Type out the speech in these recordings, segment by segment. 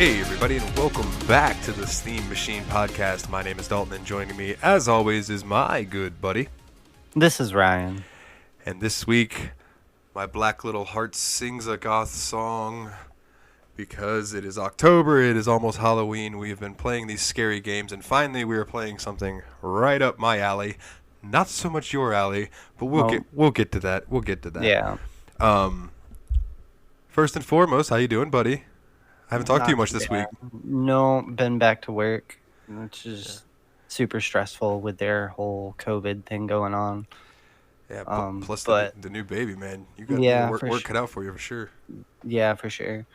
Hey everybody, and welcome back to the Steam Machine Podcast. My name is Dalton, and joining me, as always, is my good buddy. This is Ryan. And this week, my black little heart sings a goth song because it is October, it is almost Halloween. We have been playing these scary games, and finally we are playing something right up my alley. Not so much your alley, but we'll get to that. We'll get to that. Yeah. First and foremost, how you doing, buddy? I haven't talked to you much this week. No, been back to work, which is super stressful with their whole COVID thing going on. Yeah, plus the new baby, man. You got work cut out for you for sure. Yeah, for sure.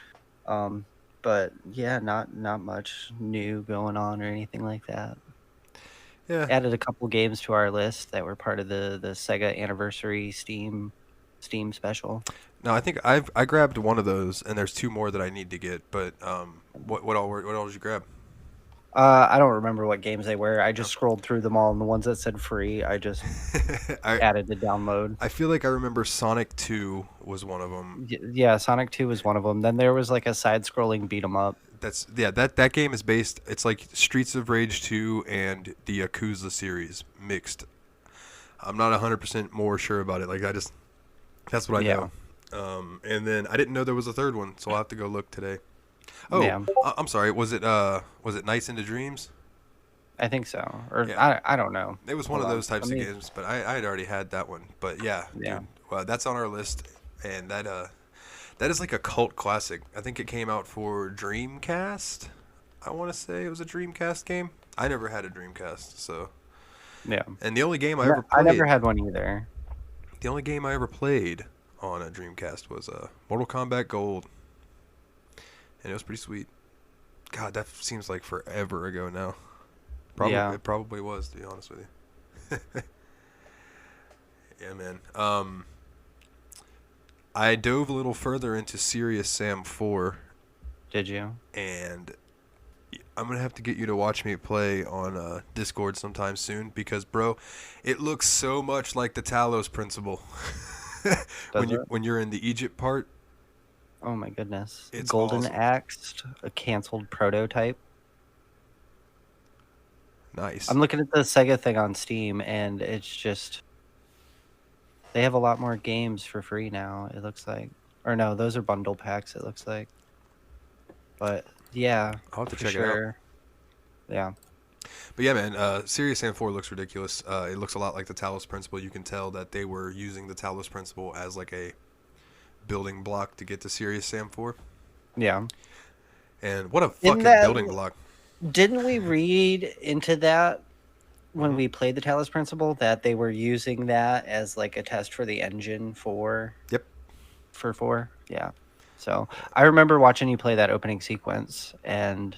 But yeah, not much new going on or anything like that. Yeah. Added a couple games to our list that were part of the Sega Anniversary Steam special. No, I think I grabbed one of those, and there's two more that I need to get. But what all did you grab? I don't remember what games they were. I just scrolled through them all, and the ones that said free, I just added to download. I feel like I remember Sonic 2 was one of them. Yeah, Sonic 2 was one of them. Then there was like a side-scrolling beat 'em up. That game is based. It's like Streets of Rage 2 and the Yakuza series mixed. I'm not 100% more sure about it. That's what I know. And then I didn't know there was a third one, so I'll have to go look today. Oh, yeah. I'm sorry. Was it Nights into Dreams? I think so. Or yeah. I don't know. It was one of those types of games, but I had already had that one. But yeah. Dude, well, that's on our list, and that is like a cult classic. I think it came out for Dreamcast. I want to say it was a Dreamcast game. I never had a Dreamcast, so yeah. And the only game I ever played, I never had one either. The only game I ever played on a Dreamcast was Mortal Kombat Gold, and it was pretty sweet. God, that seems like forever ago now. It probably was, to be honest with you. Yeah, man. I dove a little further into Serious Sam 4. Did you? And I'm going to have to get you to watch me play on Discord sometime soon because, bro, it looks so much like the Talos Principle. when you're in the Egypt part. Oh my goodness. It's Golden awesome. Axe, a canceled prototype. Nice. I'm looking at the Sega thing on Steam, and it's just... They have a lot more games for free now, it looks like. Or no, those are bundle packs, it looks like. But, yeah. I'll have to check it out. Yeah. But yeah, man, Serious Sam 4 looks ridiculous. It looks a lot like the Talos Principle. You can tell that they were using the Talos Principle as like a building block to get to Serious Sam 4. Yeah. And what a fucking building block. Didn't we read into that when we played the Talos Principle that they were using that as like a test for the engine for... Yep. For 4? Yeah. So I remember watching you play that opening sequence, and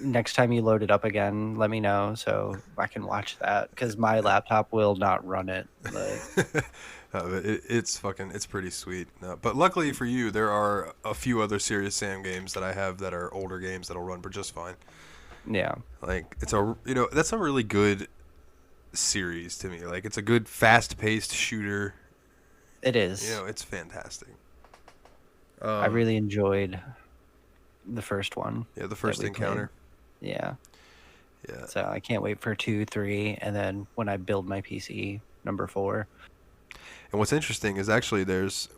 next time you load it up again, let me know so I can watch that because my laptop will not run it. It's pretty sweet. But luckily for you, there are a few other Serious Sam games that I have that are older games that'll run just fine. Yeah, like that's a really good series to me. Like it's a good fast-paced shooter. It is. It's fantastic. I really enjoyed the first one. Yeah, the first encounter. Played. Yeah. So I can't wait for 2, 3, and then when I build my PC, number 4. And what's interesting is actually there's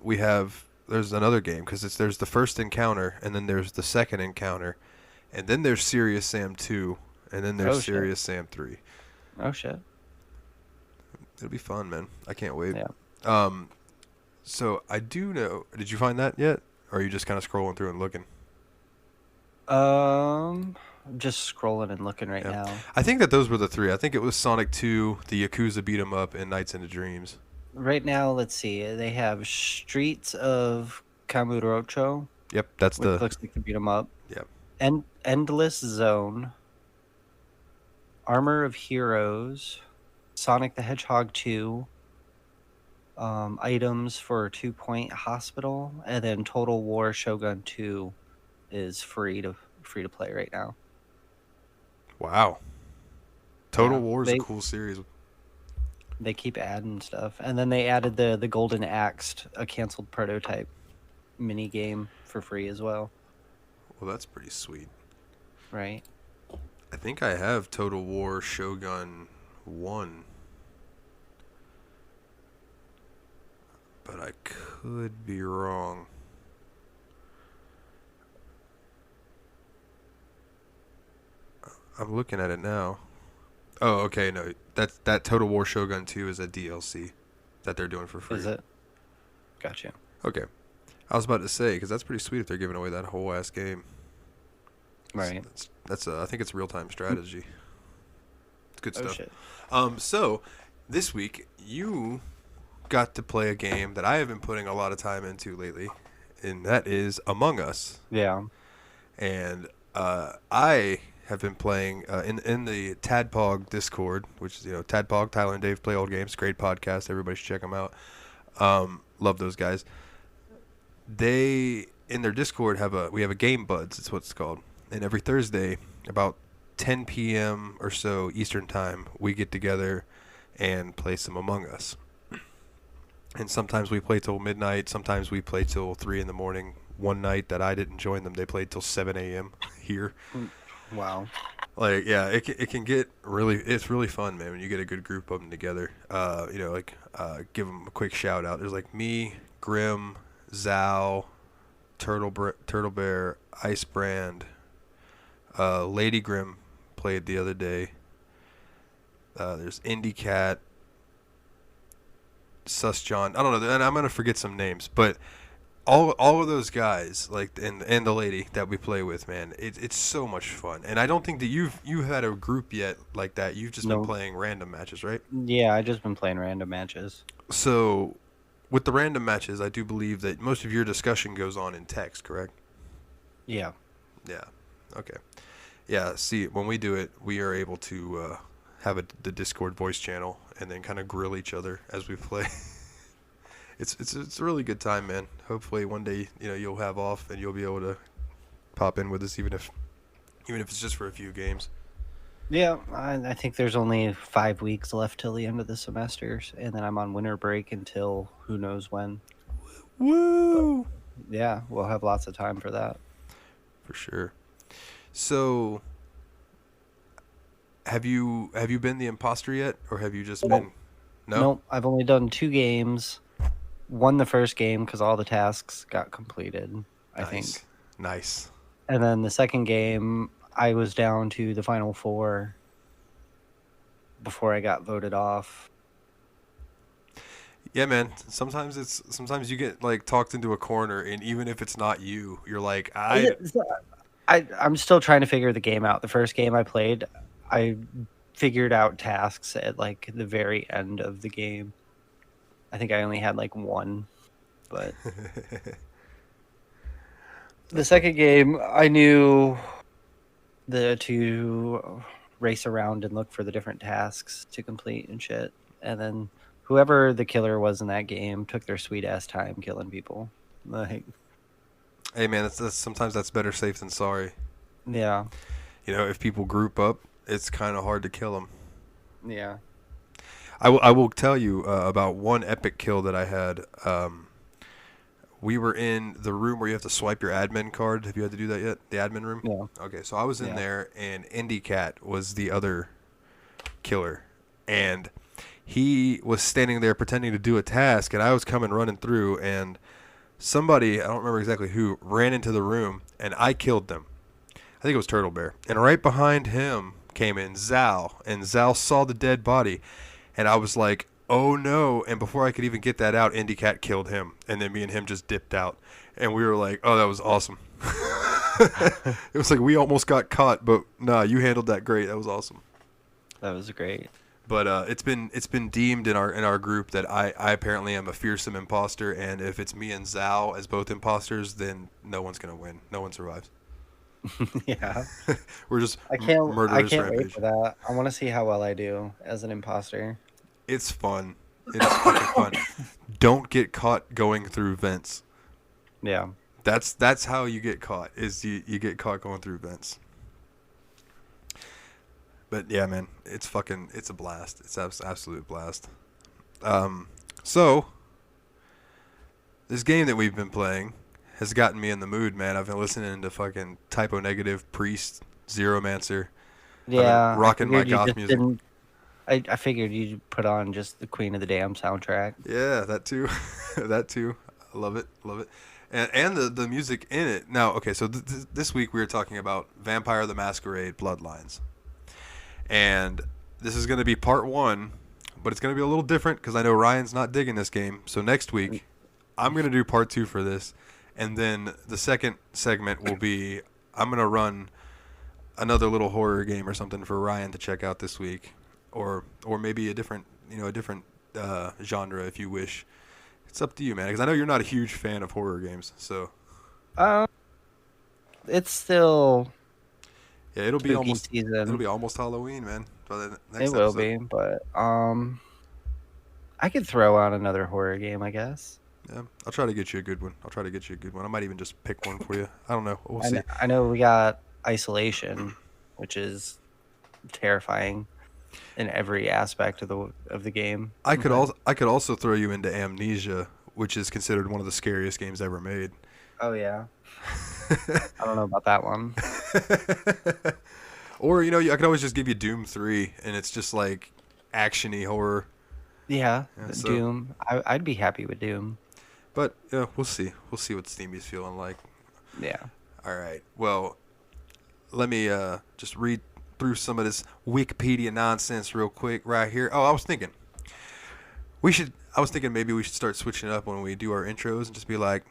another game because there's the first encounter, and then there's the second encounter, and then there's Serious Sam 2, and then there's Serious Sam 3. Oh shit! It'll be fun, man. I can't wait. Yeah. So I do know. Did you find that yet, or are you just kind of scrolling through and looking? I'm just scrolling and looking right now. I think that those were the 3. I think it was Sonic 2, the Yakuza beat 'em up, and Nights into Dreams. Right now, let's see. They have Streets of Kamurocho. Yep, looks like the beat 'em up. Yep. Endless Zone. Armor of Heroes. Sonic the Hedgehog 2. Items for 2 Point Hospital, and then Total War Shogun 2 is free to play right now. Wow. Total War is a cool series. They keep adding stuff, and then they added the Golden Axe, a canceled prototype mini game for free as well. Well, that's pretty sweet. Right. I think I have Total War Shogun 1. But I could be wrong. I'm looking at it now. Oh, okay, no. That Total War Shogun 2 is a DLC that they're doing for free. Is it? Gotcha. Okay. I was about to say, because that's pretty sweet if they're giving away that whole ass game. Right. I think it's real-time strategy. It's good stuff. Shit. So, this week, you got to play a game that I have been putting a lot of time into lately, and that is Among Us. Yeah. And I have been playing in the Tadpog Discord, which is, Tadpog, Tyler and Dave Play Old Games. Great podcast. Everybody should check them out. Love those guys. They, in their Discord, we have a Game Buds. It's what it's called. And every Thursday, about 10 p.m. or so Eastern Time, we get together and play some Among Us. And sometimes we play till midnight. Sometimes we play till 3 in the morning. One night that I didn't join them, they played till 7 a.m. here. Wow. Like, yeah, it can get it's really fun, man, when you get a good group of them together. Give them a quick shout out. There's like me, Grim, Zal, Turtle Bear, Ice Brand, Lady Grim played the other day. There's Indie Cat, Sus John. I don't know, and I'm gonna forget some names, but all of those guys, like, and the lady that we play with, man, it's so much fun. And I don't think that you've had a group yet like that. You've just been playing random matches, right? Yeah, I just been playing random matches. So, with the random matches, I do believe that most of your discussion goes on in text, correct? Yeah. Yeah. Okay. Yeah. See, when we do it, we are able to have the Discord voice channel and then kind of grill each other as we play. It's a really good time, man. Hopefully one day, you'll have off and you'll be able to pop in with us, even if it's just for a few games. Yeah, I think there's only 5 weeks left till the end of the semester, and then I'm on winter break until who knows when. Woo! But, yeah, we'll have lots of time for that. For sure. So, have you been the imposter yet, or have you just been? No. Nope. I've only done 2 games. Won the first game because all the tasks got completed, I think. Nice. And then the second game, I was down to the final 4 before I got voted off. Yeah, man. Sometimes you get like talked into a corner, and even if it's not you, you're like, I'm still trying to figure the game out. The first game I played, I figured out tasks at like the very end of the game. I think I only had like 1, but the second game I knew to race around and look for the different tasks to complete and shit. And then whoever the killer was in that game took their sweet ass time killing people. Like, hey man, sometimes that's better safe than sorry. Yeah. If people group up, it's kind of hard to kill them. Yeah. I will tell you about one epic kill that I had. We were in the room where you have to swipe your admin card. Have you had to do that yet? The admin room? Yeah. Okay, so I was in there, and Indie Cat was the other killer. And he was standing there pretending to do a task, and I was running through, and somebody, I don't remember exactly who, ran into the room, and I killed them. I think it was Turtle Bear. And right behind him came in Zal, and Zal saw the dead body. And I was like, oh no. And before I could even get that out, Indie Cat killed him. And then me and him just dipped out. And we were like, oh, that was awesome. It was like we almost got caught, but nah, you handled that great. That was awesome. That was great. But it's been deemed in our group that I apparently am a fearsome imposter. And if it's me and Zal as both imposters, then no one's going to win. No one survives. Yeah. We're just murderers. I can't wait for that. I want to see how well I do as an imposter. It's fun. It's fucking fun. Don't get caught going through vents. Yeah. That's how you get caught, is you get caught going through vents. But yeah, man, it's a blast. It's absolute blast. So this game that we've been playing has gotten me in the mood, man. I've been listening to fucking Typo Negative, Priest, Zeromancer. I've been Yeah, I rocking my figured you goth just music. didn't. I figured you'd put on just the Queen of the Damn soundtrack. Yeah, that too. That too. I love it. Love it. And the music in it. Now, okay, so this week we were talking about Vampire the Masquerade Bloodlines. And this is going to be part 1, but it's going to be a little different because I know Ryan's not digging this game. So next week, I'm going to do part 2 for this. And then the second segment will be I'm going to run another little horror game or something for Ryan to check out this week. Or maybe a different genre if you wish. It's up to you, man, because I know you're not a huge fan of horror games. So it's still it'll be almost season. It'll be almost Halloween, man. By the next it will episode. be, but I could throw out another horror game, I guess. Yeah, I'll try to get you a good one. I might even just pick one for you. I don't know. We'll see. I know we got Isolation, which is terrifying in every aspect of the game. I could also throw you into Amnesia, which is considered one of the scariest games ever made. Oh yeah. I don't know about that one. Or I could always just give you Doom 3, and it's just like actiony horror. Yeah, so. Doom. I'd be happy with Doom. But yeah, we'll see. We'll see what Steamy's feeling like. Yeah. All right. Well, let me just read through some of this Wikipedia nonsense real quick right here. Oh, I was thinking maybe we should start switching up when we do our intros and just be like,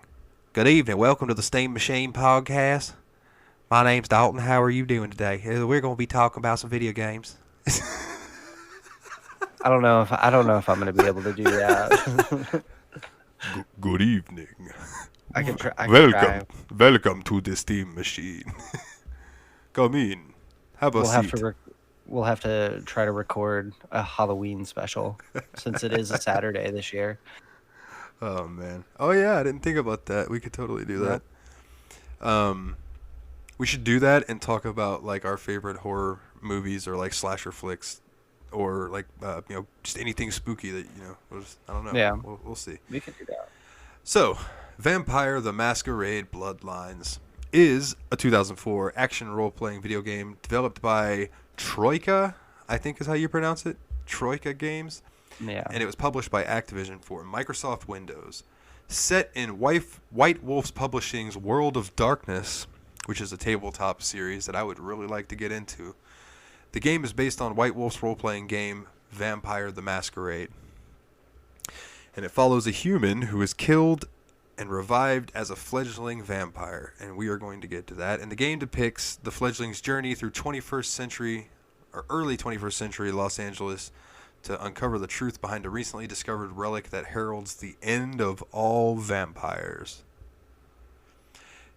"Good evening, welcome to the Steam Machine Podcast. My name's Dalton. How are you doing today? We're going to be talking about some video games." I don't know if I'm going to be able to do that. Good evening. I can try. Welcome to the Steam Machine. Come in. Have a seat. We'll have to try to record a Halloween special since it is a Saturday this year. Oh man. Oh yeah, I didn't think about that. We could totally do that. We should do that and talk about like our favorite horror movies or like slasher flicks or like just anything spooky that I don't know. Yeah. We'll see. We can do that. So, Vampire the Masquerade Bloodlines is a 2004 action role-playing video game developed by Troika, I think is how you pronounce it. Troika Games. Yeah. And it was published by Activision for Microsoft Windows. Set in White Wolf Publishing's World of Darkness, which is a tabletop series that I would really like to get into. The game is based on White Wolf's role-playing game Vampire the Masquerade. And it follows a human who is killed and revived as a fledgling vampire. And we are going to get to that. And the game depicts the fledgling's journey through 21st century or early 21st century Los Angeles to uncover the truth behind a recently discovered relic that heralds the end of all vampires.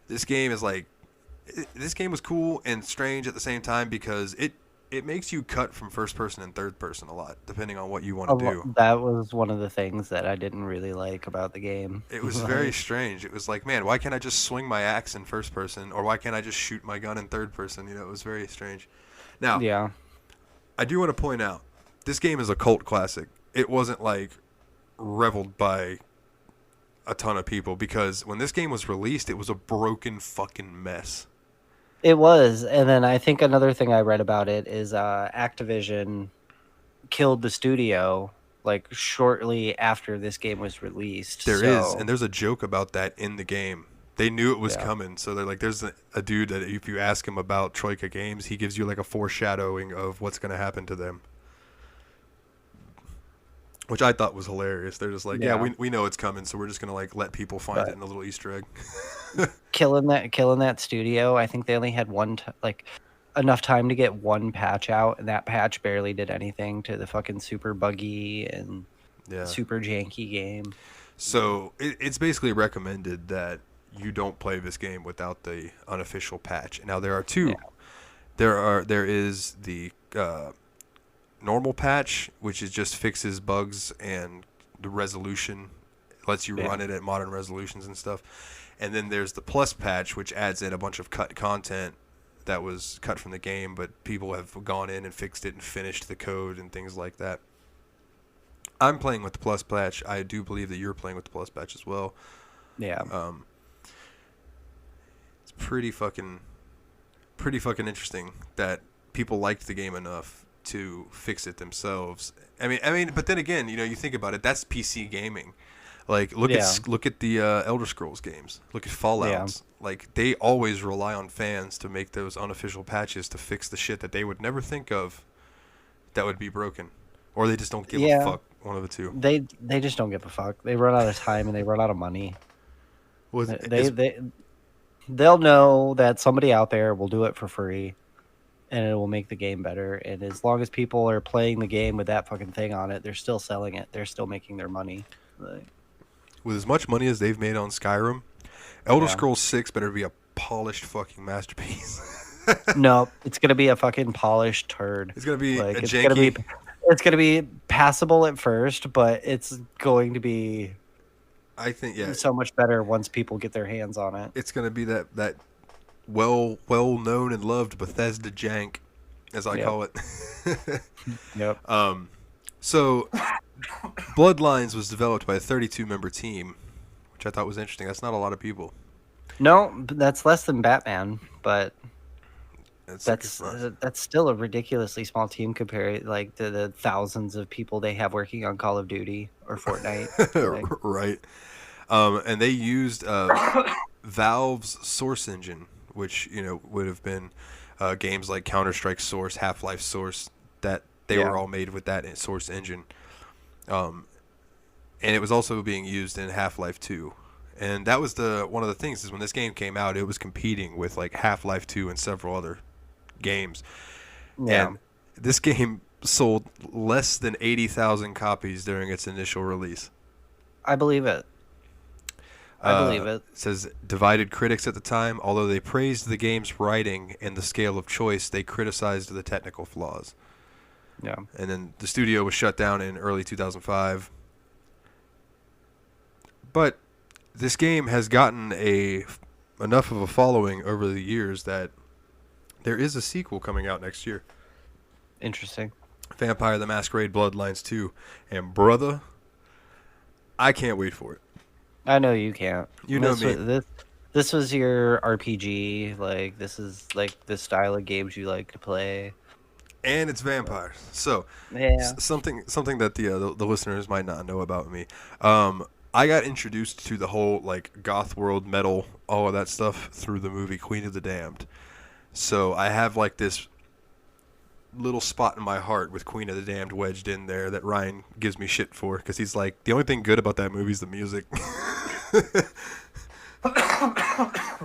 This game was cool and strange at the same time because it makes you cut from first person and third person a lot, depending on what you want to do. That was one of the things that I didn't really like about the game. It was very strange. It was like, man, why can't I just swing my axe in first person, or why can't I just shoot my gun in third person? It was very strange. Now, yeah, I do want to point out, this game is a cult classic. It wasn't like reveled by a ton of people because when this game was released, it was a broken fucking mess. It was, and then I think another thing I read about it is Activision killed the studio like shortly after this game was released. And there's a joke about that in the game. They knew it was coming, so they're like, there's a dude that if you ask him about Troika Games, he gives you like a foreshadowing of what's going to happen to them, which I thought was hilarious. They're just like, we know it's coming, so we're just going to like let people find it in a little Easter egg. killing that studio. I think they only had enough time to get one patch out, and that patch barely did anything to the fucking super buggy and super janky game. So it's basically recommended that you don't play this game without the unofficial patch. Now there are two. Yeah. There is the normal patch, which is just fixes bugs and the resolution, lets you run it at modern resolutions and stuff. And then there's the plus patch, which adds in a bunch of cut content that was cut from the game, but people have gone in and fixed it and finished the code and things like that. I'm playing with the plus patch. I do believe that you're playing with the plus patch as well. Yeah. pretty fucking interesting that people liked the game enough to fix it themselves. I mean, but then again, you think about it. That's PC gaming. Like, look at the Elder Scrolls games. Look at Fallouts. Yeah. Like, they always rely on fans to make those unofficial patches to fix the shit that they would never think of that would be broken, or they just don't give a fuck. One of the two. They just don't give a fuck. They run out of time and they run out of money. They'll know that somebody out there will do it for free, and it will make the game better. And as long as people are playing the game with that fucking thing on it, they're still selling it. They're still making their money. With as much money as they've made on Skyrim, Elder Scrolls 6 better be a polished fucking masterpiece. No, it's gonna be a fucking polished turd. It's gonna be a it's janky. It's gonna be passable at first, but it's going to be. I think so much better once people get their hands on it. It's gonna be that well known and loved Bethesda jank, as I call it. Yep. So Bloodlines was developed by a 32-member team, which I thought was interesting. That's not a lot of people. No, that's less than Batman, but that's still a ridiculously small team compared to the thousands of people they have working on Call of Duty or Fortnite. Right. And they used Valve's Source engine, which would have been games like Counter-Strike Source, Half-Life Source, that they were all made with that Source engine. And it was also being used in Half-Life 2. And that was one of the things is when this game came out, it was competing with like Half-Life 2 and several other games. Yeah. And this game sold less than 80,000 copies during its initial release. I believe it. It says divided critics at the time. Although they praised the game's writing and the scale of choice, they criticized the technical flaws. Yeah. And then the studio was shut down in early 2005. But this game has gotten enough of a following over the years that there is a sequel coming out next year. Interesting. Vampire the Masquerade Bloodlines 2. And brother, I can't wait for it. I know you can't. You know me. This was your RPG. Like, this is like the style of games you like to play. And it's vampires. So, something that the listeners might not know about me. I got introduced to the whole like goth world, metal, all of that stuff through the movie Queen of the Damned. So I have like this little spot in my heart with Queen of the Damned wedged in there that Ryan gives me shit for because he's like, the only thing good about that movie is the music.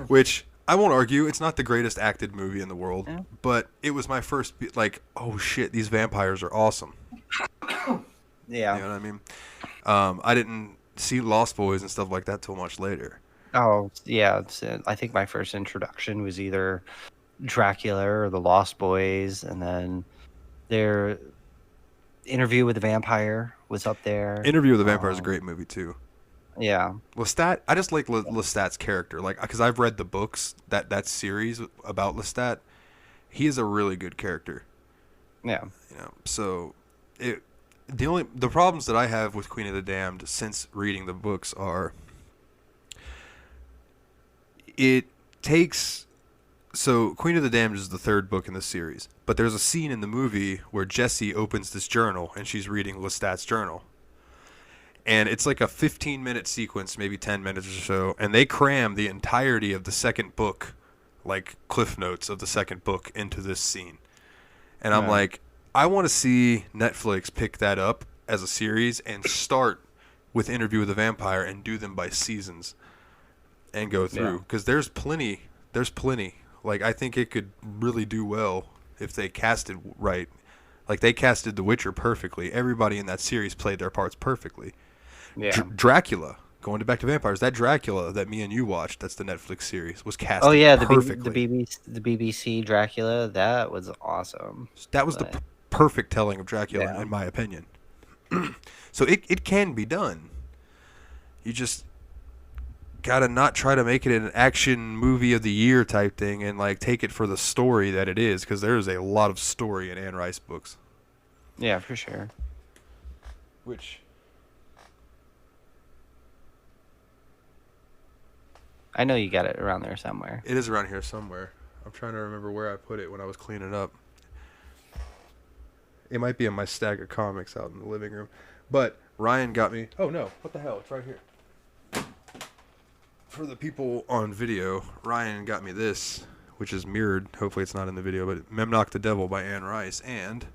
Which I won't argue, it's not the greatest acted movie in the world, but it was my first like, oh shit, these vampires are awesome. Yeah. You know what I mean? I didn't see Lost Boys and stuff like that till much later. Oh, yeah. I think my first introduction was either Dracula or the Lost Boys, and then their Interview with the Vampire was up there. Interview with the Vampire is a great movie too. Yeah. Lestat, I just like Lestat's character, like because I've read the books that series about Lestat. He is a really good character. Yeah. So the problems that I have with Queen of the Damned since reading the books are so Queen of the Damned is the third book in the series, but there's a scene in the movie where Jessie opens this journal and she's reading Lestat's journal. And it's like a 15-minute sequence, maybe 10 minutes or so, and they cram the entirety of the second book, like cliff notes of the second book, into this scene. And I'm like, I want to see Netflix pick that up as a series and start with Interview with the Vampire and do them by seasons and go through. Because there's plenty. Like, I think it could really do well if they casted right. Like, they casted The Witcher perfectly. Everybody in that series played their parts perfectly. Yeah. Dracula, going back to vampires, that Dracula that me and you watched, that's the Netflix series, was cast perfectly. The BBC Dracula, that was awesome. That was the perfect telling of Dracula, in my opinion. So it can be done. You just gotta not try to make it an action movie of the year type thing and like take it for the story that it is, because there's a lot of story in Anne Rice books. Yeah, for sure. I know you got it around there somewhere. It is around here somewhere. I'm trying to remember where I put it when I was cleaning up. It might be in my stack of comics out in the living room. But Ryan got me... Oh, no. What the hell? It's right here. For the people on video, Ryan got me this, which is mirrored. Hopefully it's not in the video, but Memnock the Devil by Anne Rice. And...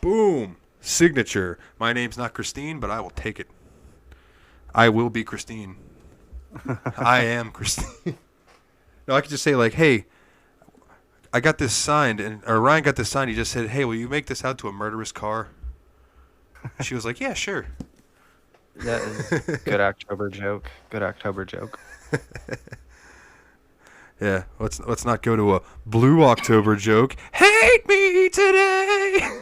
boom! Signature. My name's not Christine, but I will take it. I will be Christine. I am Christine. No, I could just say, like, hey... I got this signed, or Ryan got this signed. He just said, hey, will you make this out to a murderous car? She was like, yeah, sure. That is good October joke. Good October joke. Yeah, let's not go to a blue October joke. Hate me today!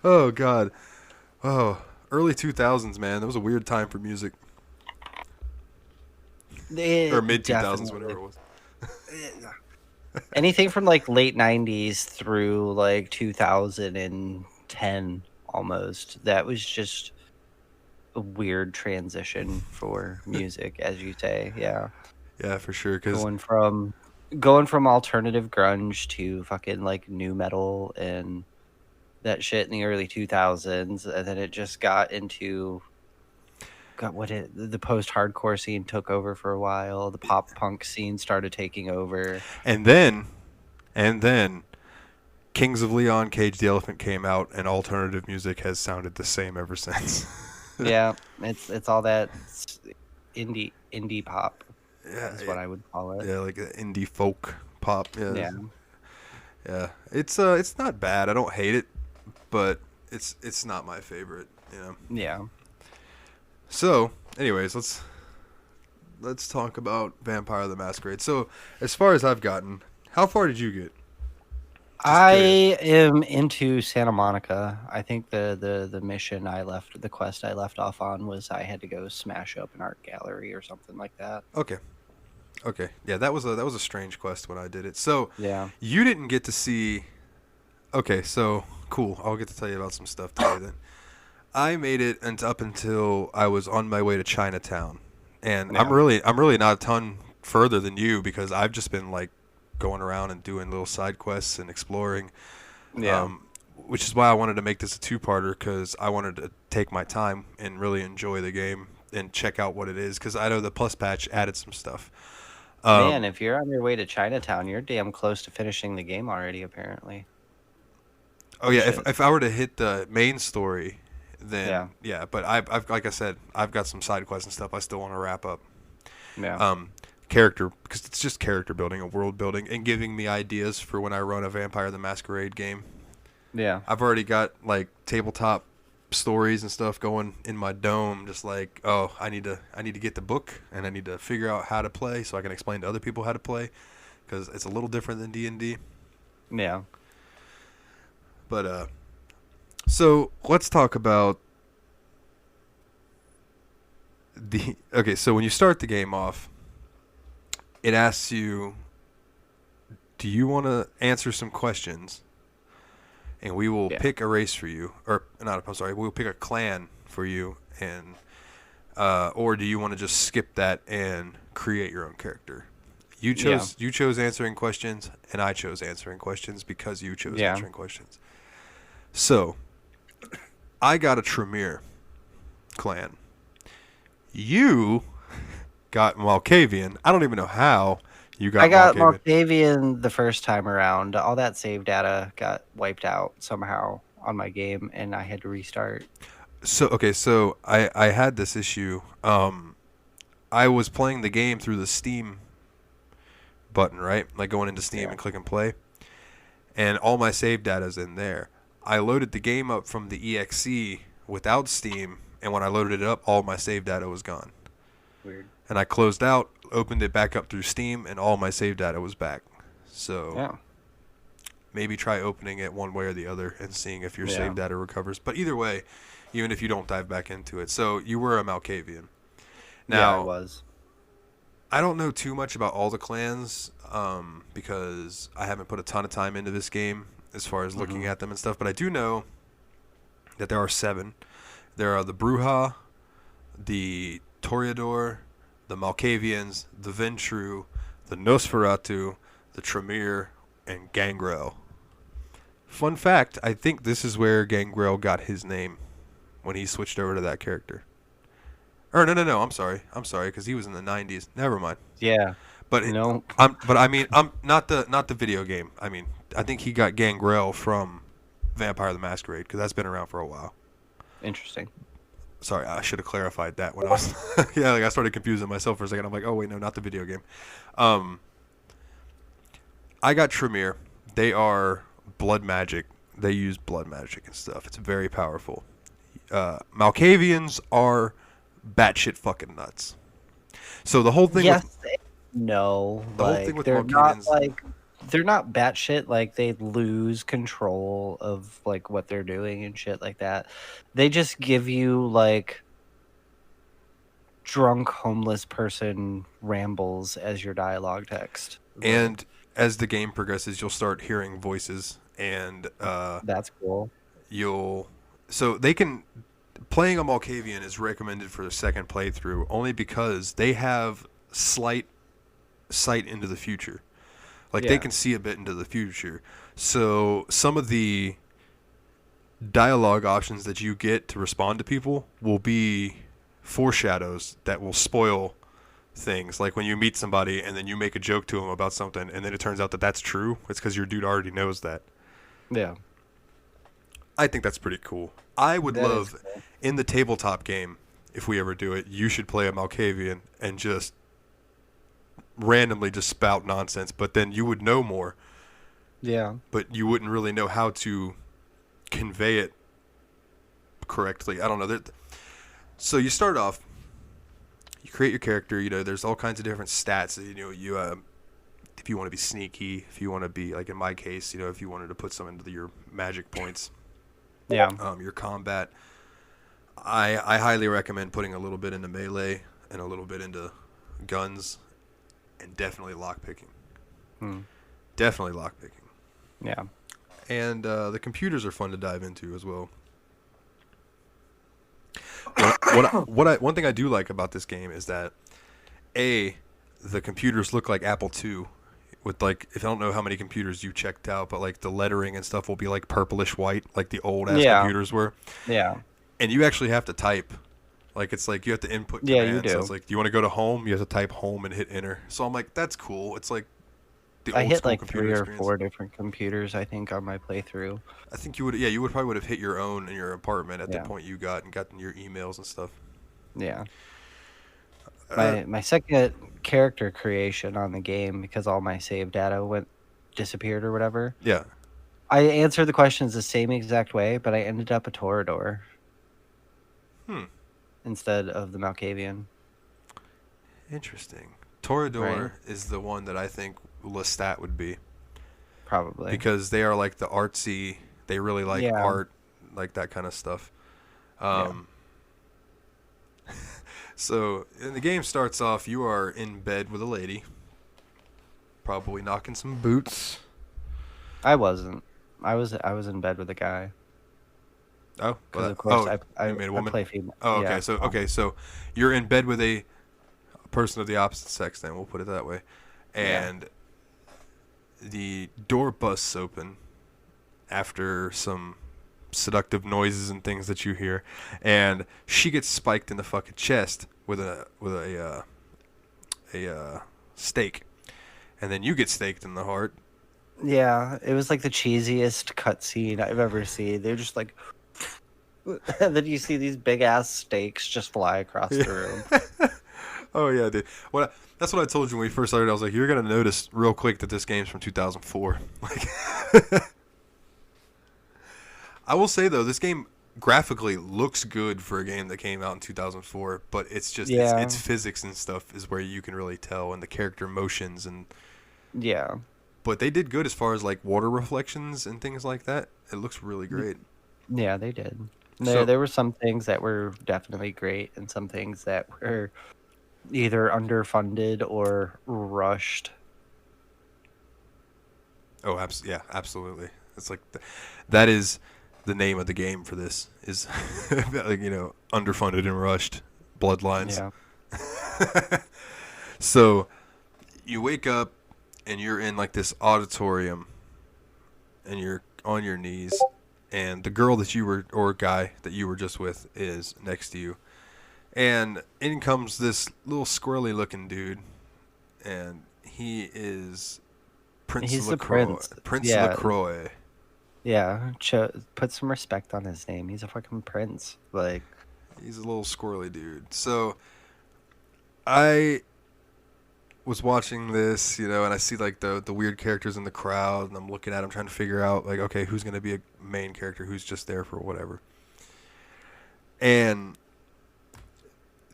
Oh, God. Oh, early 2000s, man. That was a weird time for music. Or mid-2000s, whatever it was. Anything from like late 90s through like 2010 almost, that was just a weird transition for music, as you say. Yeah For sure, because going from alternative grunge to fucking like new metal and that shit in the early 2000s, and then it just got into the post-hardcore scene took over for a while. The pop punk scene started taking over. And then Kings of Leon, Cage the Elephant came out, and alternative music has sounded the same ever since. Yeah, it's all that indie pop. Yeah, is what I would call it. Yeah, like indie folk pop. Yeah. Yeah. It's not bad. I don't hate it, but it's not my favorite. You know. Yeah. So, anyways, let's talk about Vampire the Masquerade. So, as far as I've gotten, how far did you get? I am into Santa Monica. I think the mission the quest I left off on was I had to go smash up an art gallery or something like that. Okay. Yeah, that was a strange quest when I did it. So, yeah. You didn't get to see... Okay, so, cool. I'll get to tell you about some stuff today then. I made it up until I was on my way to Chinatown, and yeah. I'm really not a ton further than you because I've just been like going around and doing little side quests and exploring. Yeah. Which is why I wanted to make this a two-parter because I wanted to take my time and really enjoy the game and check out what it is because I know the Plus patch added some stuff. Man, if you're on your way to Chinatown, you're damn close to finishing the game already, apparently. Oh yeah, if I were to hit the main story. Then yeah, but I've like I said, I've got some side quests and stuff I still want to wrap up. Yeah. Character because it's just character building and world building and giving me ideas for when I run a Vampire the Masquerade game. Yeah. I've already got like tabletop stories and stuff going in my dome. Just like I need to get the book and I need to figure out how to play so I can explain to other people how to play because it's a little different than D&D. Yeah. But so let's talk about so when you start the game off, it asks you, do you want to answer some questions? And we will pick a race for you, we'll pick a clan for you, and or do you want to just skip that and create your own character? You chose answering questions, and I chose answering questions because you chose answering questions. So, I got a Tremere clan. You got Malkavian. I don't even know how you got Malkavian. I got Malkavian the first time around. All that save data got wiped out somehow on my game, and I had to restart. So I had this issue. I was playing the game through the Steam button, right? Like going into Steam and click and play. And all my save data's in there. I loaded the game up from the EXE without Steam, and when I loaded it up, all my save data was gone. Weird. And I closed out, opened it back up through Steam, and all my save data was back. So maybe try opening it one way or the other and seeing if your save data recovers. But either way, even if you don't dive back into it. So you were a Malkavian. Now, I was. I don't know too much about all the clans because I haven't put a ton of time into this game as far as looking at them and stuff. But I do know that there are 7. There are the Bruja, the Toreador, the Malkavians, the Ventrue, the Nosferatu, the Tremere, and Gangrel. Fun fact, I think this is where Gangrel got his name when he switched over to that character. Or no, I'm sorry, because he was in the 90s. Never mind. Yeah. But no. I'm not the video game. I mean, I think he got Gangrel from Vampire the Masquerade because that's been around for a while. Interesting. Sorry, I should have clarified that when I was yeah, like I started confusing myself for a second. I'm like, oh wait, no, not the video game. I got Tremere. They are blood magic. They use blood magic and stuff. It's very powerful. Malkavians are batshit fucking nuts. So the whole thing. Yes, no. The whole thing with they're Malkavians. Not like they're not batshit. Like they lose control of like what they're doing and shit like that. They just give you like drunk homeless person rambles as your dialogue text. And as the game progresses, you'll start hearing voices, and that's cool. So they can. Playing a Malkavian is recommended for the second playthrough only because they have slight sight into the future. Like they can see a bit into the future. So some of the dialogue options that you get to respond to people will be foreshadows that will spoil things. Like when you meet somebody and then you make a joke to them about something and then it turns out that that's true. It's because your dude already knows that. Yeah. I think that's pretty cool. I would love, in the tabletop game, if we ever do it, you should play a Malkavian and just randomly just spout nonsense, but then you would know more. Yeah. But you wouldn't really know how to convey it correctly. I don't know. So you start off, you create your character, there's all kinds of different stats. If you want to be sneaky, if you want to be, like in my case, if you wanted to put some into your magic points. Yeah. Your combat. I highly recommend putting a little bit into melee and a little bit into guns, and definitely lockpicking. Definitely lockpicking. Yeah. And the computers are fun to dive into as well. One thing I do like about this game is that the computers look like Apple II. With if I don't know how many computers you checked out, but like the lettering and stuff will be like purplish white, like the old ass computers were. Yeah. And you actually have to type. Like it's like you have to input commands. Yeah, you do. So it's like, do you want to go to home? You have to type home and hit enter. So I'm like, that's cool. It's like the I old hit school like computer 3 or experience. 4 different computers, I think, on my playthrough. I think you would probably would have hit your own in your apartment at the point you got your emails and stuff. Yeah. My second character creation on the game, because all my save data disappeared or whatever. Yeah. I answered the questions the same exact way, but I ended up a Toreador. Instead of the Malkavian. Interesting. Toreador is the one that I think Lestat would be. Probably. Because they are like the artsy, they really like art, like that kind of stuff. So, and the game starts off, you are in bed with a lady, probably knocking some boots. I wasn't. I was in bed with a guy. Oh, well, of course you made a woman? I play female. Oh, okay. So you're in bed with a person of the opposite sex. Then we'll put it that way, and the door busts open after some seductive noises and things that you hear, and she gets spiked in the fucking chest with a stake, and then you get staked in the heart. Yeah, it was like the cheesiest cutscene I've ever seen. They're just like, and then you see these big ass stakes just fly across the room. Oh yeah, dude. That's what I told you when we first started. I was like, you're gonna notice real quick that this game's from 2004. Like, I will say though, this game graphically looks good for a game that came out in 2004, but it's just its physics and stuff is where you can really tell, and the character motions and But they did good as far as like water reflections and things like that. It looks really great. Yeah, they did. There were some things that were definitely great, and some things that were either underfunded or rushed. Oh, absolutely. It's like that is the name of the game for this is like, underfunded and rushed. Bloodlines. Yeah. So you wake up and you're in like this auditorium and you're on your knees and the girl that you were or guy that you were just with is next to you. And in comes this little squirrely looking dude and he is He's the LaCroix. prince. Prince Yeah. LaCroix. Yeah. Put some respect on his name. He's a fucking prince. Like, he's a little squirrely dude. So I was watching this, you know, and I see like the weird characters in the crowd, and I'm looking at them trying to figure out like, okay, who's gonna be a main character, who's just there for whatever. And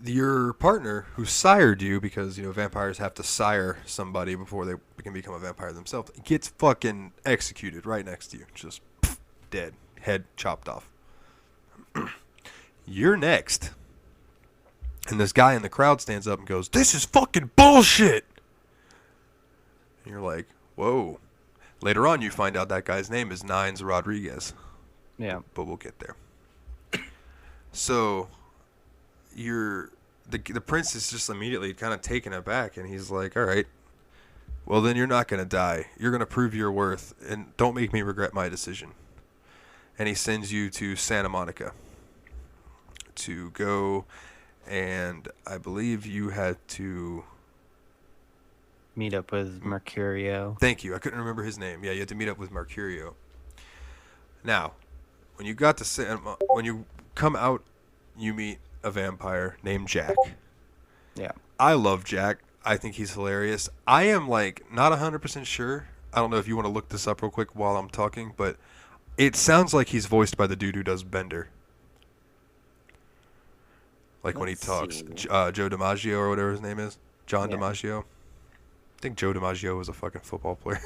your partner who sired you, because you know vampires have to sire somebody before they can become a vampire themselves, gets fucking executed right next to you, just dead, head chopped off. You're next. And this guy in the crowd stands up and goes, "This is fucking bullshit." And you're like, whoa. Later on, you find out that guy's name is Nines Rodriguez. yeah. But we'll get there. So, the prince is just immediately kind of taken aback, and he's like, all right, well, then you're not going to die. You're going to prove your worth, and don't make me regret my decision. And he sends you to Santa Monica to go... And I believe you had to meet up with Mercurio. Thank you. I couldn't remember his name. Yeah, you had to meet up with Mercurio. Now, when you come out, you meet a vampire named Jack. Yeah. I love Jack. I think he's hilarious. I am like not 100% sure. I don't know if you want to look this up real quick while I'm talking, but it sounds like he's voiced by the dude who does Bender. Like when he talks, Joe DiMaggio or whatever his name is, John DiMaggio. I think Joe DiMaggio was a fucking football player.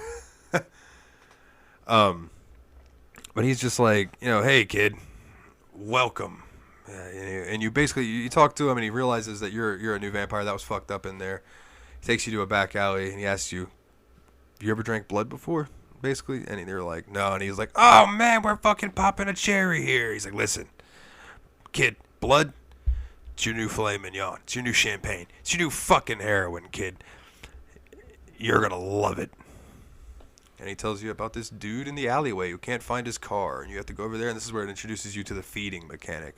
But he's just like, you know, hey kid, welcome. And you basically you talk to him and he realizes that you're a new vampire that was fucked up in there. He takes you to a back alley and he asks you, "You ever drank blood before?" Basically, and they're like, "No," and he's like, "Oh man, we're fucking popping a cherry here." He's like, "Listen, kid, blood. It's your new filet mignon. It's your new champagne. It's your new fucking heroin, kid. You're going to love it." And he tells you about this dude in the alleyway who can't find his car. And you have to go over there, and this is where it introduces you to the feeding mechanic.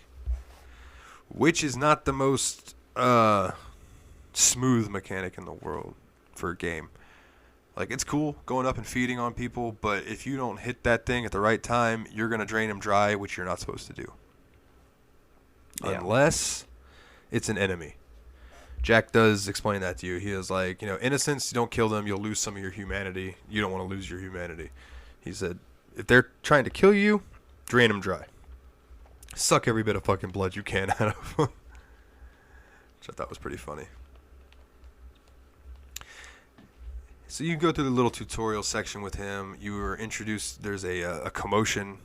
Which is not the most smooth mechanic in the world for a game. Like, it's cool going up and feeding on people, but if you don't hit that thing at the right time, you're going to drain them dry, which you're not supposed to do. Yeah. Unless... it's an enemy. Jack does explain that to you. He is like, you know, innocents, you don't kill them, you'll lose some of your humanity. You don't want to lose your humanity. He said, if they're trying to kill you, drain them dry. Suck every bit of fucking blood you can out of them. Which I thought was pretty funny. So you go through the little tutorial section with him. You were introduced, there's a commotion.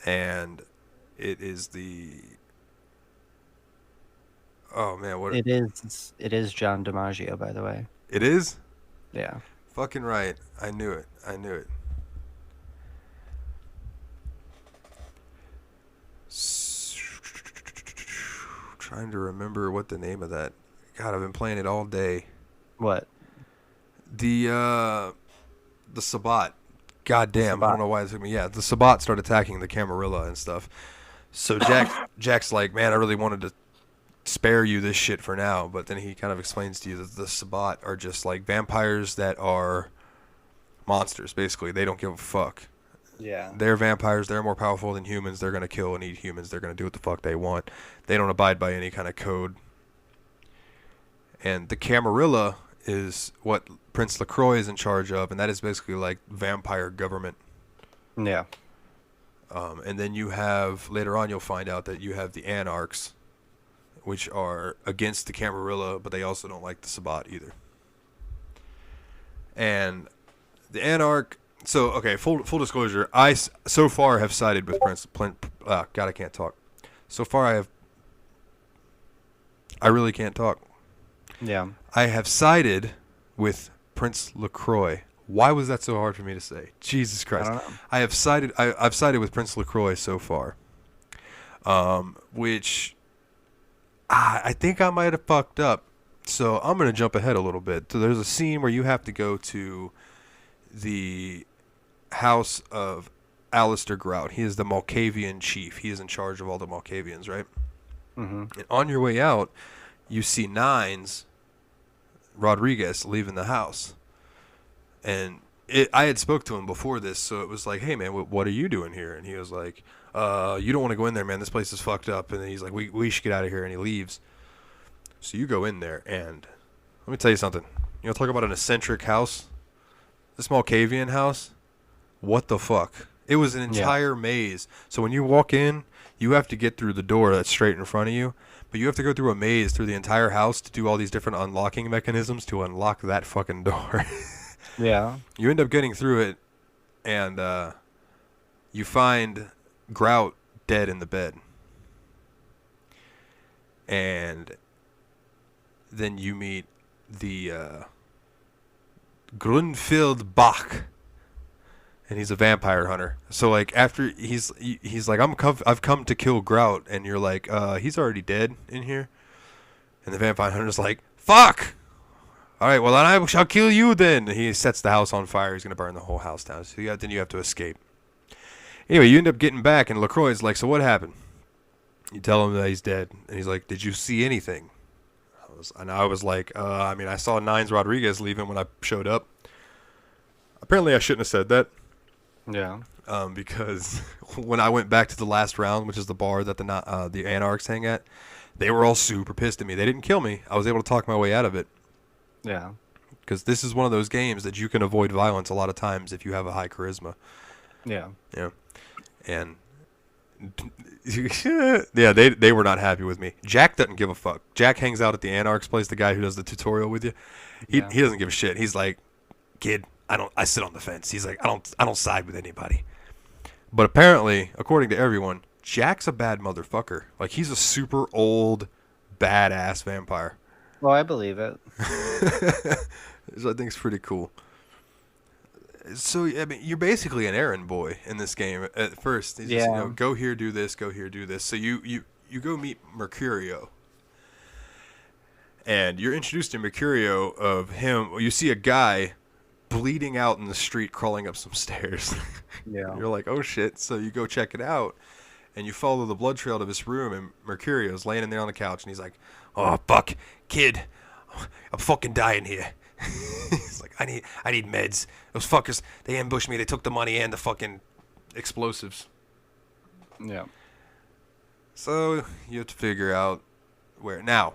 And it is the... oh man, what it is John DiMaggio, by the way. It is? Yeah. Fucking right. I knew it. Trying to remember what the name of that. God, I've been playing it all day. What? The Sabbat. God damn, I don't know why it took me. Yeah, the Sabbat started attacking the Camarilla and stuff. So Jack's like, man, I really wanted to spare you this shit for now, but then he kind of explains to you that the Sabbat are just like vampires that are monsters, basically. They don't give a fuck. Yeah. They're vampires. They're more powerful than humans. They're going to kill and eat humans. They're going to do what the fuck they want. They don't abide by any kind of code. And the Camarilla is what Prince LaCroix is in charge of, and that is basically like vampire government. Yeah. And then you have, later on you'll find out that you have the Anarchs, which are against the Camarilla, but they also don't like the Sabbat either. And the Anarch... so, okay, full disclosure, I so far have sided with God, I can't talk. So far I really can't talk. Yeah. I have sided with Prince LaCroix. Why was that so hard for me to say? Jesus Christ. I don't know. I've sided with Prince LaCroix so far. Which... I think I might have fucked up. So I'm going to jump ahead a little bit. So there's a scene where you have to go to the house of Alistair Grout. He is the Malkavian chief. He is in charge of all the Malkavians, right? Mm-hmm. And on your way out, you see Nines Rodriguez leaving the house. And I had spoke to him before this, so it was like, hey, man, what are you doing here? And he was like, you don't want to go in there, man. This place is fucked up. And then he's like, we should get out of here. And he leaves. So you go in there, and let me tell you something. You know, talk about an eccentric house. This Malkavian house, what the fuck? It was an entire maze. So when you walk in, you have to get through the door that's straight in front of you, but you have to go through a maze through the entire house to do all these different unlocking mechanisms to unlock that fucking door. Yeah. You end up getting through it, and you find Grout dead in the bed. And then you meet the Grunfeld Bach, and he's a vampire hunter. So like after he's like, I've come to kill Grout, and you're like, he's already dead in here. And the vampire hunter's like, fuck. All right, well then I shall kill you then. And he sets the house on fire. He's gonna burn the whole house down. So then you have to escape. Anyway, you end up getting back, and LaCroix's like, so what happened? You tell him that he's dead, and he's like, did you see anything? I was like, I mean, I saw Nines Rodriguez leaving when I showed up. Apparently, I shouldn't have said that. Yeah. Because when I went back to the last round, which is the bar that the Anarchs hang at, they were all super pissed at me. They didn't kill me. I was able to talk my way out of it. Yeah. Because this is one of those games that you can avoid violence a lot of times if you have a high charisma. Yeah. Yeah. And yeah, they were not happy with me. Jack doesn't give a fuck. Jack hangs out at the Anarch's place, the guy who does the tutorial with you. He doesn't give a shit. He's like, kid, I sit on the fence. He's like, I don't side with anybody. But apparently, according to everyone, Jack's a bad motherfucker. Like, he's a super old, badass vampire. Well, I believe it. Which I think is pretty cool. So, I mean, you're basically an errand boy in this game at first. He's just, you know, go here, do this, go here, do this. So you go meet Mercurio. And you're introduced to Mercurio of him. You see a guy bleeding out in the street crawling up some stairs. Yeah. You're like, oh, shit. So you go check it out. And you follow the blood trail to this room. And Mercurio's laying in there on the couch. And he's like, oh, fuck, kid. I'm fucking dying here. He's like, I need meds. Those fuckers, they ambushed me. They took the money and the fucking explosives. Yeah. So you have to figure out where. Now,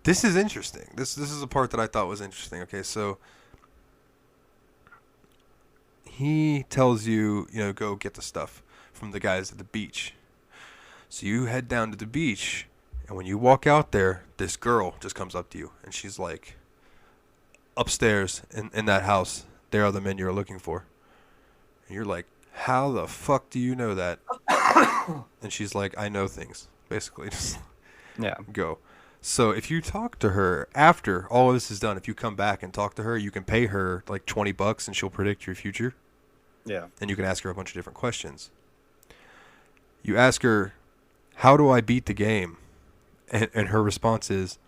this is interesting. This is a part that I thought was interesting. Okay, so he tells you, you know, go get the stuff from the guys at the beach. So you head down to the beach, and when you walk out there, this girl just comes up to you, and she's like, upstairs in that house, there are the men you're looking for. And you're like, how the fuck do you know that? And she's like, I know things. Basically, just go. So if you talk to her after all of this is done, if you come back and talk to her, you can pay her like $20 and she'll predict your future. Yeah. And you can ask her a bunch of different questions. You ask her, how do I beat the game? And her response is,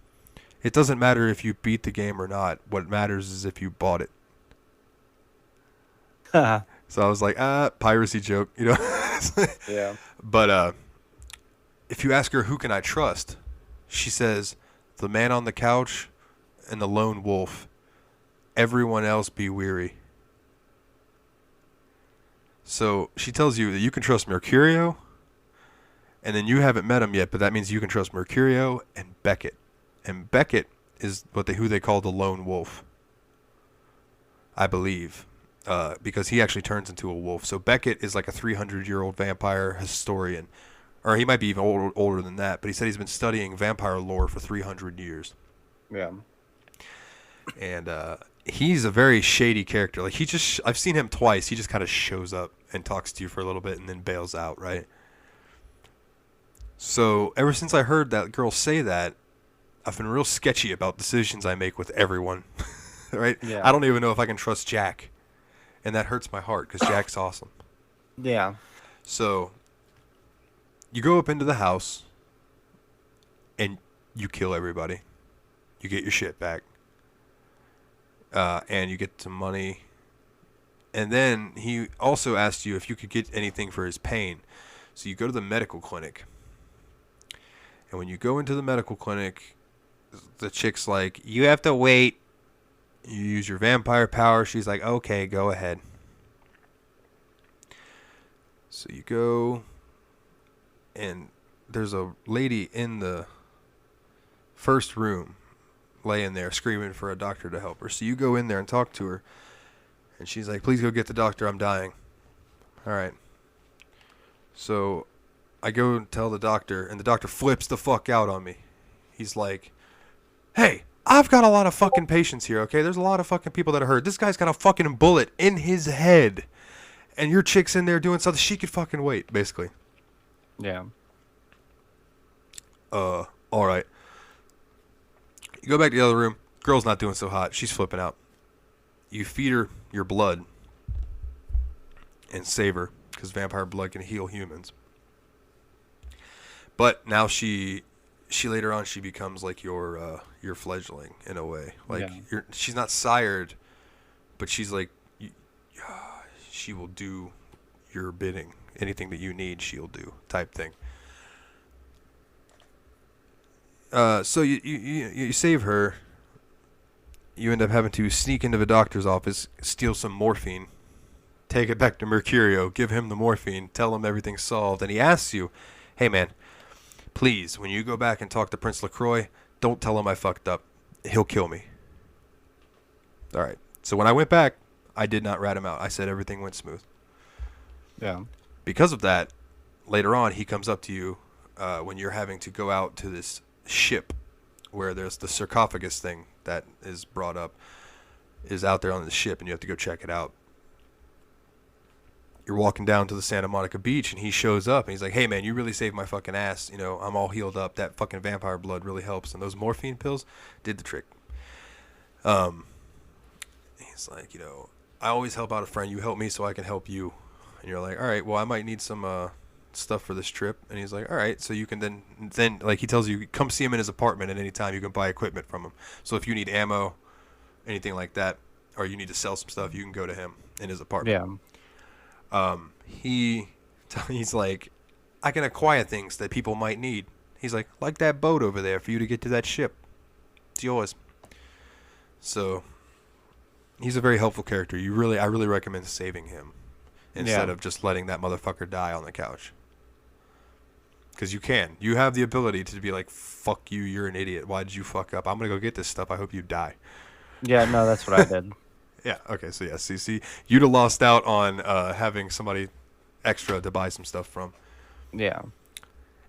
it doesn't matter if you beat the game or not. What matters is if you bought it. So I was like, piracy joke, you know? Yeah. But if you ask her, who can I trust? She says, the man on the couch and the lone wolf. Everyone else be weary. So she tells you that you can trust Mercurio, and then you haven't met him yet, but that means you can trust Mercurio and Beckett. And Beckett is who they call the lone wolf, I believe, because he actually turns into a wolf. So Beckett is like a 300-year-old vampire historian, or he might be even older than that. But he said he's been studying vampire lore for 300 years. Yeah. And he's a very shady character. Like I've seen him twice. He just kind of shows up and talks to you for a little bit and then bails out, right? So ever since I heard that girl say that, I've been real sketchy about decisions I make with everyone, right? Yeah. I don't even know if I can trust Jack, and that hurts my heart because Jack's awesome. Yeah. So you go up into the house, and you kill everybody. You get your shit back. And you get some money. And then he also asked you if you could get anything for his pain. So you go to the medical clinic. And when you go into the medical clinic, the chick's like, you have to wait. You use your vampire power. She's like, okay, go ahead. So you go, and there's a lady in the first room laying there screaming for a doctor to help her. So you go in there and talk to her, and she's like, please go get the doctor. I'm dying. All right. So I go and tell the doctor, and the doctor flips the fuck out on me. He's like, hey, I've got a lot of fucking patients here, okay? There's a lot of fucking people that are hurt. This guy's got a fucking bullet in his head. And your chick's in there doing something. She could fucking wait, basically. Yeah. All right. You go back to the other room. Girl's not doing so hot. She's flipping out. You feed her your blood and save her, because vampire blood can heal humans. But now she later on, she becomes like your fledgling in a way. Like, she's not sired, but she's like, she will do your bidding. Anything that you need, she'll do, type thing. So you save her. You end up having to sneak into the doctor's office, steal some morphine, take it back to Mercurio, give him the morphine, tell him everything's solved, and he asks you, hey man, please, when you go back and talk to Prince LaCroix, don't tell him I fucked up. He'll kill me. All right. So when I went back, I did not rat him out. I said everything went smooth. Yeah. Because of that, later on, he comes up to you when you're having to go out to this ship where there's the sarcophagus thing that is brought up, is out there on the ship, and you have to go check it out. You're walking down to the Santa Monica beach, and he shows up, and he's like, hey, man, you really saved my fucking ass. You know, I'm all healed up. That fucking vampire blood really helps, and those morphine pills did the trick. He's like, you know, I always help out a friend. You help me so I can help you. And you're like, all right, well, I might need some stuff for this trip. And he's like, all right, so you can then like, he tells you, come see him in his apartment at any time. You can buy equipment from him. So if you need ammo, anything like that, or you need to sell some stuff, you can go to him in his apartment. Yeah. He's like, I can acquire things that people might need. He's like that boat over there for you to get to that ship. It's yours. So he's a very helpful character. I really recommend saving him instead of just letting that motherfucker die on the couch. Because you have the ability to be like, fuck you, you're an idiot. Why did you fuck up? I'm gonna go get this stuff. I hope you die. Yeah, no, that's what I did. Yeah. Okay. So yeah, see, you'd have lost out on having somebody extra to buy some stuff from. Yeah.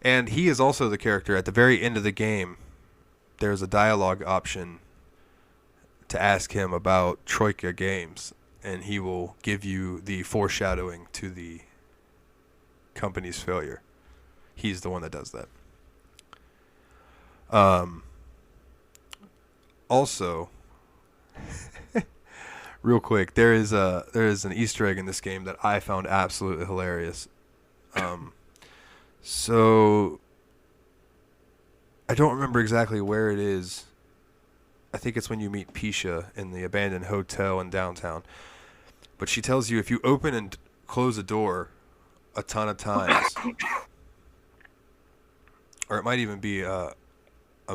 And he is also the character at the very end of the game. There's a dialogue option to ask him about Troika Games, and he will give you the foreshadowing to the company's failure. He's the one that does that. Also, real quick, there is an Easter egg in this game that I found absolutely hilarious. So I don't remember exactly where it is. I think it's when you meet Pisha in the abandoned hotel in downtown. But she tells you if you open and close a door a ton of times, or it might even be a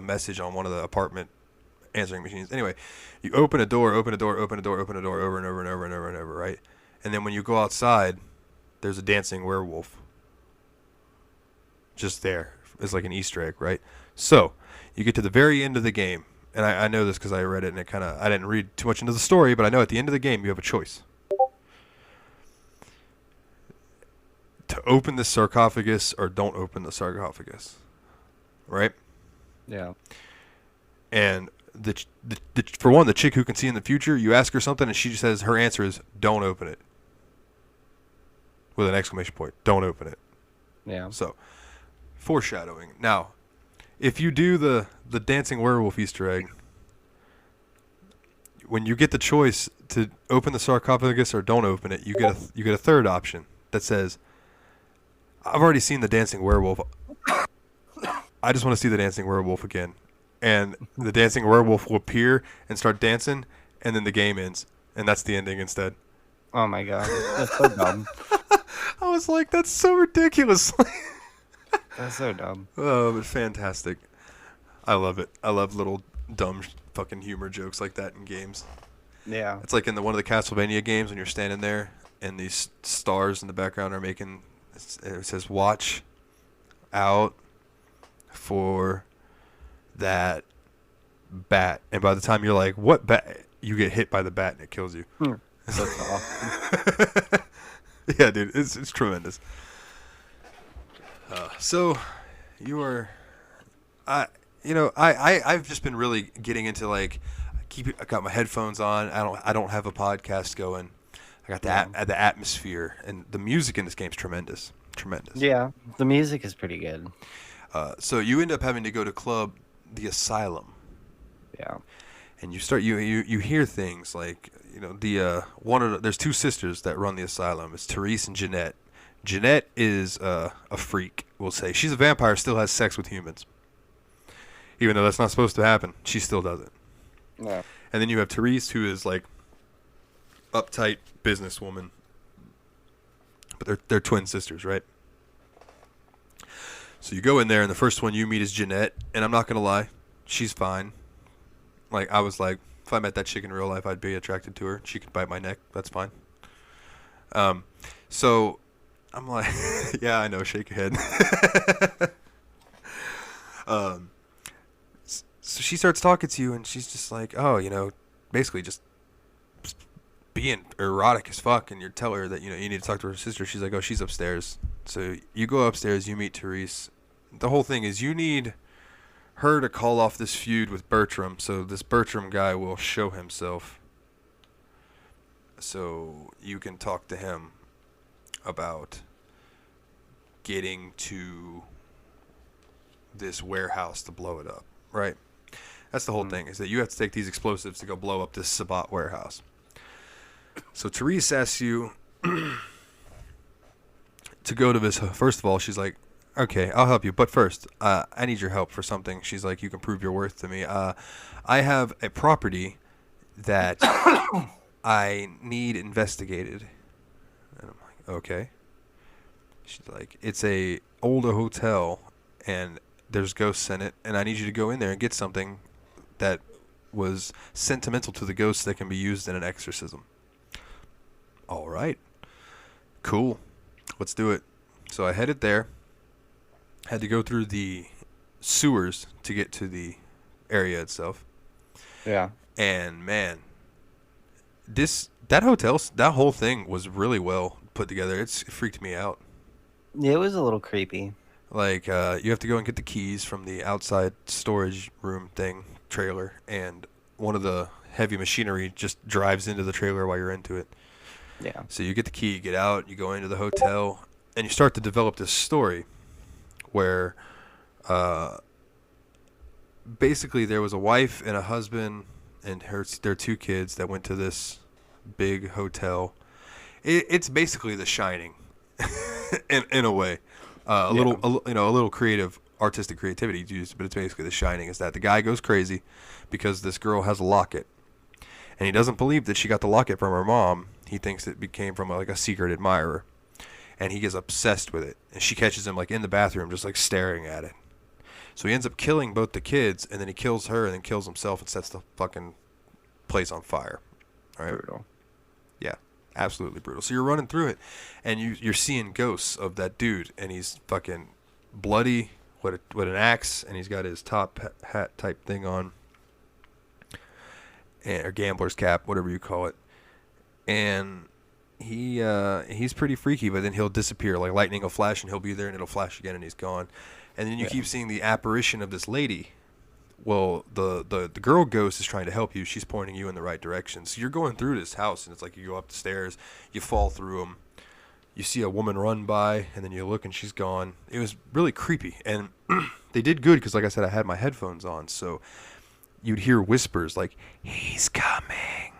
message on one of the apartment answering machines. Anyway, you open a door, over and over and over and over and over, right? And then when you go outside, there's a dancing werewolf. Just there. It's like an Easter egg, right? So, you get to the very end of the game, and I know this because I read it, and I didn't read too much into the story, but I know at the end of the game you have a choice. To open the sarcophagus or don't open the sarcophagus. Right? Yeah. And for one, the chick who can see in the future, you ask her something and she says her answer is, don't open it. With an exclamation point. Don't open it. Yeah. So, foreshadowing. Now, if you do the dancing werewolf Easter egg, when you get the choice to open the sarcophagus or don't open it, you get a third option that says, I've already seen the dancing werewolf. I just want to see the dancing werewolf again. And the dancing werewolf will appear and start dancing, and then the game ends. And that's the ending instead. Oh my god. That's so dumb. I was like, that's so ridiculous. That's so dumb. Oh, but fantastic. I love it. I love little dumb fucking humor jokes like that in games. Yeah. It's like in one of the Castlevania games when you're standing there and these stars in the background are making, it says watch out for that bat. And by the time you're like, what bat? You get hit by the bat and it kills you. That's awesome. Yeah, dude, it's tremendous. So you are, I've just been really getting into like, I got my headphones on. I don't have a podcast going. I got the atmosphere, and the music in this game is tremendous. Yeah, the music is pretty good. So you end up having to go to Club the Asylum. Yeah. And you start you hear things like, there's two sisters that run the asylum. It's Therese and Jeanette. Jeanette is a freak, we'll say. She's a vampire, still has sex with humans. Even though that's not supposed to happen, she still does it. Yeah. And then you have Therese, who is like uptight businesswoman. But they're twin sisters, right? So you go in there, and the first one you meet is Jeanette. And I'm not going to lie, she's fine. Like, I was like, if I met that chick in real life, I'd be attracted to her. She could bite my neck. That's fine. So I'm like, yeah, I know. Shake your head. So she starts talking to you, and she's just like, oh, basically just being erotic as fuck. And you tell her that, you need to talk to her sister. She's like, oh, she's upstairs. So you go upstairs, you meet Therese. The whole thing is you need her to call off this feud with Bertram, so this Bertram guy will show himself, so you can talk to him about getting to this warehouse to blow it up, right? That's the whole thing, is that you have to take these explosives to go blow up this Sabat warehouse. So Therese asks you to go to this. First of all, she's like, okay, I'll help you. But first, I need your help for something. She's like, you can prove your worth to me. I have a property that I need investigated. And I'm like, okay. She's like, it's a older hotel, and there's ghosts in it, and I need you to go in there and get something that was sentimental to the ghosts that can be used in an exorcism. All right. Cool. Let's do it. So I headed there. Had to go through the sewers to get to the area itself. Yeah. And man, that whole thing was really well put together. It freaked me out. Yeah, it was a little creepy. Like, you have to go and get the keys from the outside storage room trailer, and one of the heavy machinery just drives into the trailer while you're into it. Yeah. So you get the key, you get out, you go into the hotel, and you start to develop this story where basically there was a wife and a husband and their two kids that went to this big hotel. It's basically The Shining in a way. A little creative, artistic creativity used, but it's basically The Shining. Is that the guy goes crazy because this girl has a locket, and he doesn't believe that she got the locket from her mom. He thinks it came from a secret admirer. And he gets obsessed with it. And she catches him in the bathroom just staring at it. So he ends up killing both the kids, and then he kills her and then kills himself and sets the fucking place on fire. All right? Brutal. Yeah, absolutely brutal. So you're running through it, and you're seeing ghosts of that dude, and he's fucking bloody with an axe, and he's got his top hat type thing on, or gambler's cap, whatever you call it. And he's pretty freaky, but then he'll disappear. Like lightning will flash, and he'll be there, and it'll flash again, and he's gone. And then you keep seeing the apparition of this lady. Well, the girl ghost is trying to help you. She's pointing you in the right direction. So you're going through this house, and it's like you go up the stairs, you fall through them. You see a woman run by, and then you look, and she's gone. It was really creepy. And they did good because, like I said, I had my headphones on. So you'd hear whispers like, he's coming.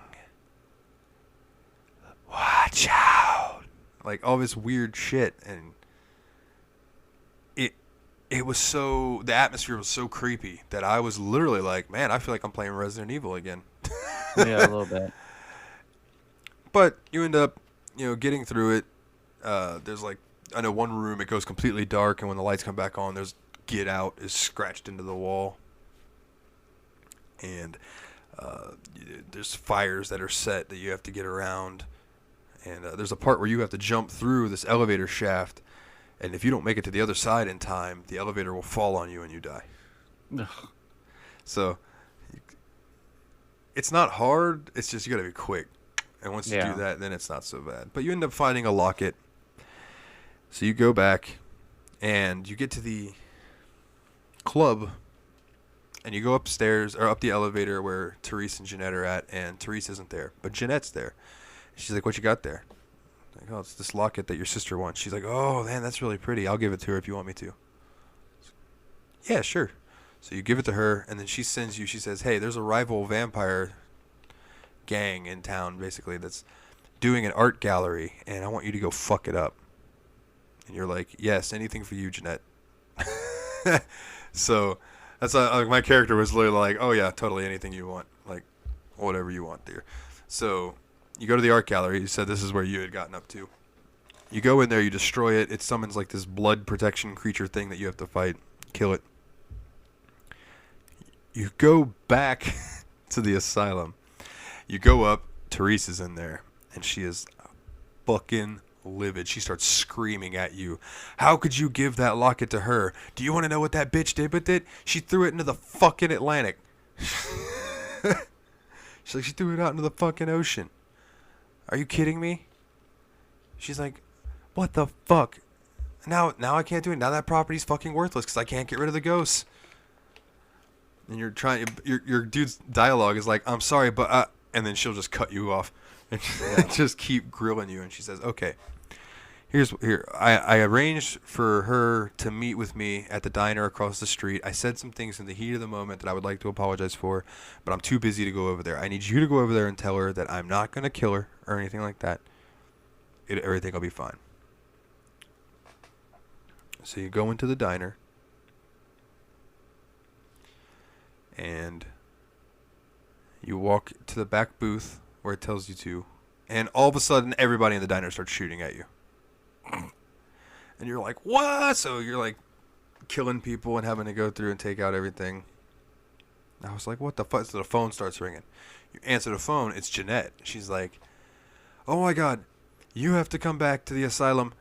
Watch out. Like all this weird shit. And the atmosphere was so creepy that I was literally like, man, I feel like I'm playing Resident Evil again. Yeah, a little bit. But you end up, getting through it. There's like, I know one room, it goes completely dark, and when the lights come back on, there's "Get Out" is scratched into the wall. And there's fires that are set that you have to get around. And there's a part where you have to jump through this elevator shaft. And if you don't make it to the other side in time, the elevator will fall on you and you die. So, it's not hard. It's just you got to be quick. And once you do that, then it's not so bad. But you end up finding a locket. So you go back, and you get to the club, and you go upstairs, or up the elevator where Therese and Jeanette are at, and Therese isn't there. But Jeanette's there. She's like, what you got there? I'm like, oh, it's this locket that your sister wants. She's like, oh, man, that's really pretty. I'll give it to her if you want me to. Yeah, sure. So you give it to her, and then she sends you, she says, hey, there's a rival vampire gang in town, basically, that's doing an art gallery, and I want you to go fuck it up. And you're like, yes, anything for you, Jeanette. So that's my character was literally like, oh yeah, totally anything you want, like whatever you want, dear. So you go to the art gallery. You said this is where you had gotten up to. You go in there, you destroy it. It summons like this blood protection creature thing that you have to fight, kill it. You go back to the asylum. You go up. Therese is in there, and she is fucking livid. She starts screaming at you. How could you give that locket to her? Do you want to know what that bitch did with it? She threw it into the fucking Atlantic. She's like, she threw it out into the fucking ocean. Are you kidding me? She's like, what the fuck? Now I can't do it. Now that property's fucking worthless because I can't get rid of the ghosts. And you're trying. Your dude's dialogue is like, I'm sorry, but and then she'll just cut you off and just keep grilling you. And she says, okay. I arranged for her to meet with me at the diner across the street. I said some things in the heat of the moment that I would like to apologize for, but I'm too busy to go over there. I need you to go over there and tell her that I'm not going to kill her or anything like that. Everything will be fine. So you go into the diner, and you walk to the back booth where it tells you to, and all of a sudden everybody in the diner starts shooting at you. And you're like, what? So you're like killing people and having to go through and take out everything. I was like, what the fuck? So the phone starts ringing. You answer the phone. It's Jeanette. She's like, oh my God, you have to come back to the asylum.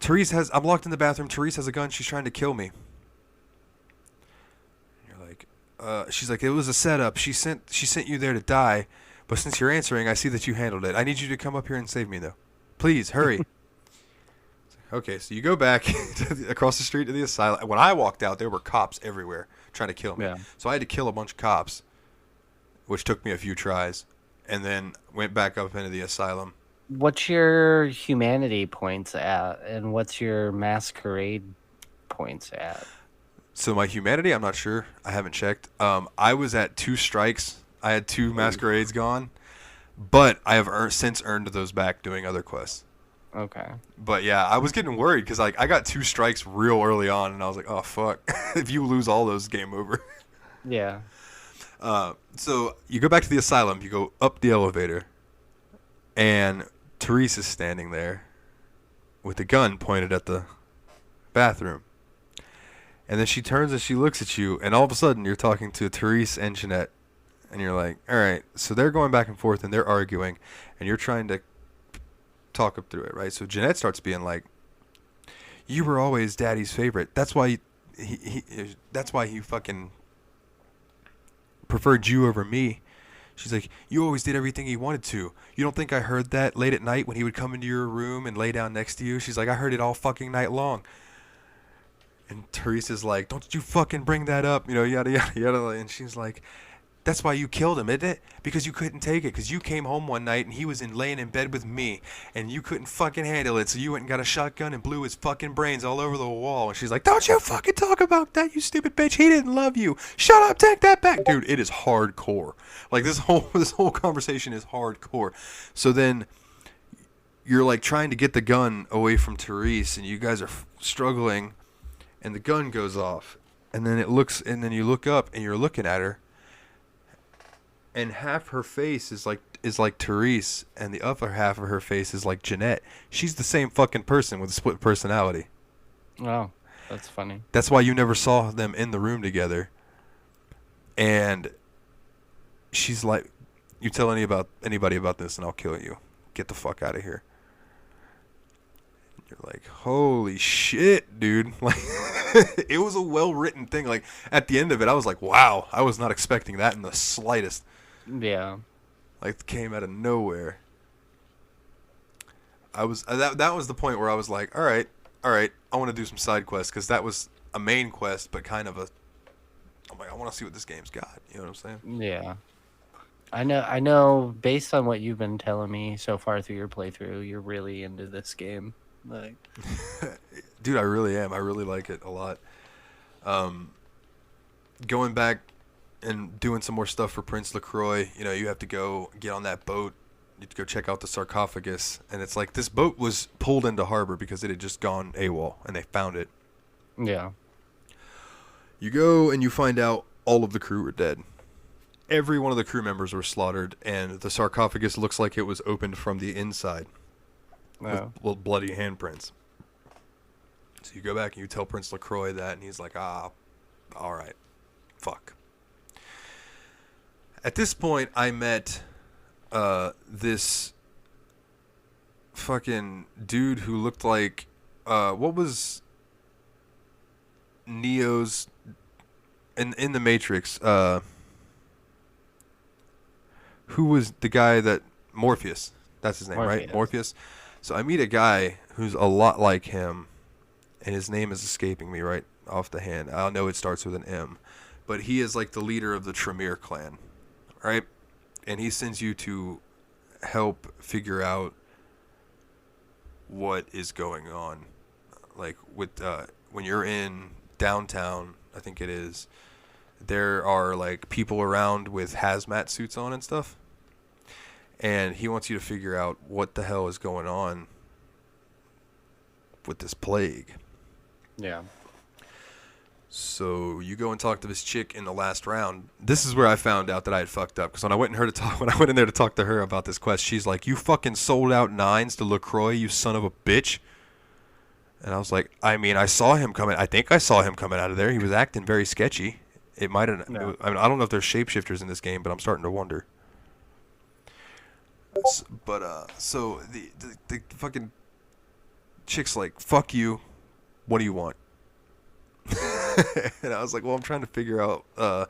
I'm locked in the bathroom. Therese has a gun. She's trying to kill me. And you're like, she's like, it was a setup. She sent you there to die. But since you're answering, I see that you handled it. I need you to come up here and save me though. Please hurry. Okay, so you go back across the street to the asylum. When I walked out, there were cops everywhere trying to kill me. Yeah. So I had to kill a bunch of cops, which took me a few tries, and then went back up into the asylum. What's your humanity points at, and what's your masquerade points at? So my humanity, I'm not sure. I haven't checked. I was at 2 strikes. I had 2 masquerades gone, but I have since earned those back doing other quests. Okay. But yeah, I was getting worried because like I got 2 strikes real early on, and I was like, oh fuck, if you lose all those, game over. Yeah. So you go back to the asylum. You go up the elevator, and Therese is standing there with a gun pointed at the bathroom. And then she turns and she looks at you, and all of a sudden you're talking to Therese and Jeanette, and you're like, all right. So they're going back and forth and they're arguing, and you're trying to talk up through it, right? So Jeanette starts being like, you were always Daddy's favorite. That's why he fucking preferred you over me. She's like, you always did everything he wanted to. You don't think I heard that late at night when he would come into your room and lay down next to you? She's like, I heard it all fucking night long. And Teresa's like, don't you fucking bring that up, yada, yada, yada. And she's like, that's why you killed him, isn't it? Because you couldn't take it. Because you came home one night and he was laying in bed with me, and you couldn't fucking handle it. So you went and got a shotgun and blew his fucking brains all over the wall. And she's like, don't you fucking talk about that, you stupid bitch. He didn't love you. Shut up, take that back. Dude, it is hardcore. Like this whole conversation is hardcore. So then you're like trying to get the gun away from Therese, and you guys are struggling. and the gun goes off, and then you look up and you're looking at her, and half her face is like Therese, and the other half of her face is like Jeanette. She's the same fucking person with a split personality. Oh, that's funny. That's why you never saw them in the room together. And she's like, you tell anybody about this and I'll kill you. Get the fuck out of here. You're like, holy shit, dude. Like, it was a well-written thing. Like, at the end of it, I was like, wow, I was not expecting that in the slightest. Yeah. Like, it came out of nowhere. That was the point where I was like, all right, I want to do some side quests, because that was a main quest, but kind of I'm like, I want to see what this game's got. You know what I'm saying? Yeah. I know based on what you've been telling me so far through your playthrough, you're really into this game. Like, dude, I really am. I really like it a lot. Going back and doing some more stuff for Prince LaCroix, you know, you have to go get on that boat. You have to go check out the sarcophagus. And it's like, this boat was pulled into harbor because it had just gone AWOL, and they found it. yeah. You go and you find out all of the crew were dead. Every one of the crew members were slaughtered, and the sarcophagus looks like it was opened from the inside. With bloody handprints. So you go back and you tell Prince LaCroix that, and he's like, alright, fuck. At this point, I met this fucking dude who looked like, what was Neo's, in the Matrix, who was the guy that, Morpheus, that's his name, right? Morpheus. So I meet a guy who's a lot like him, and his name is escaping me right off the hand. I know it starts with an M, but he is like the leader of the Tremere clan, right? And he sends you to help figure out what is going on. Like, with when you're in downtown, I think it is, there are like people around with hazmat suits on and stuff. And he wants you to figure out what the hell is going on with this plague. Yeah. So you go and talk to this chick in the last round. This is where I found out that I had fucked up, because when I went in there to talk to her about this quest, she's like, "You fucking sold out nines to LaCroix, you son of a bitch." And I was like, I mean, I saw him coming. I think I saw him coming out of there. He was acting very sketchy. It might have. No. I mean, I don't know if there's shapeshifters in this game, but I'm starting to wonder. But so the fucking chick's like, "Fuck you. What do you want?" And I was like, "Well, I'm trying to figure out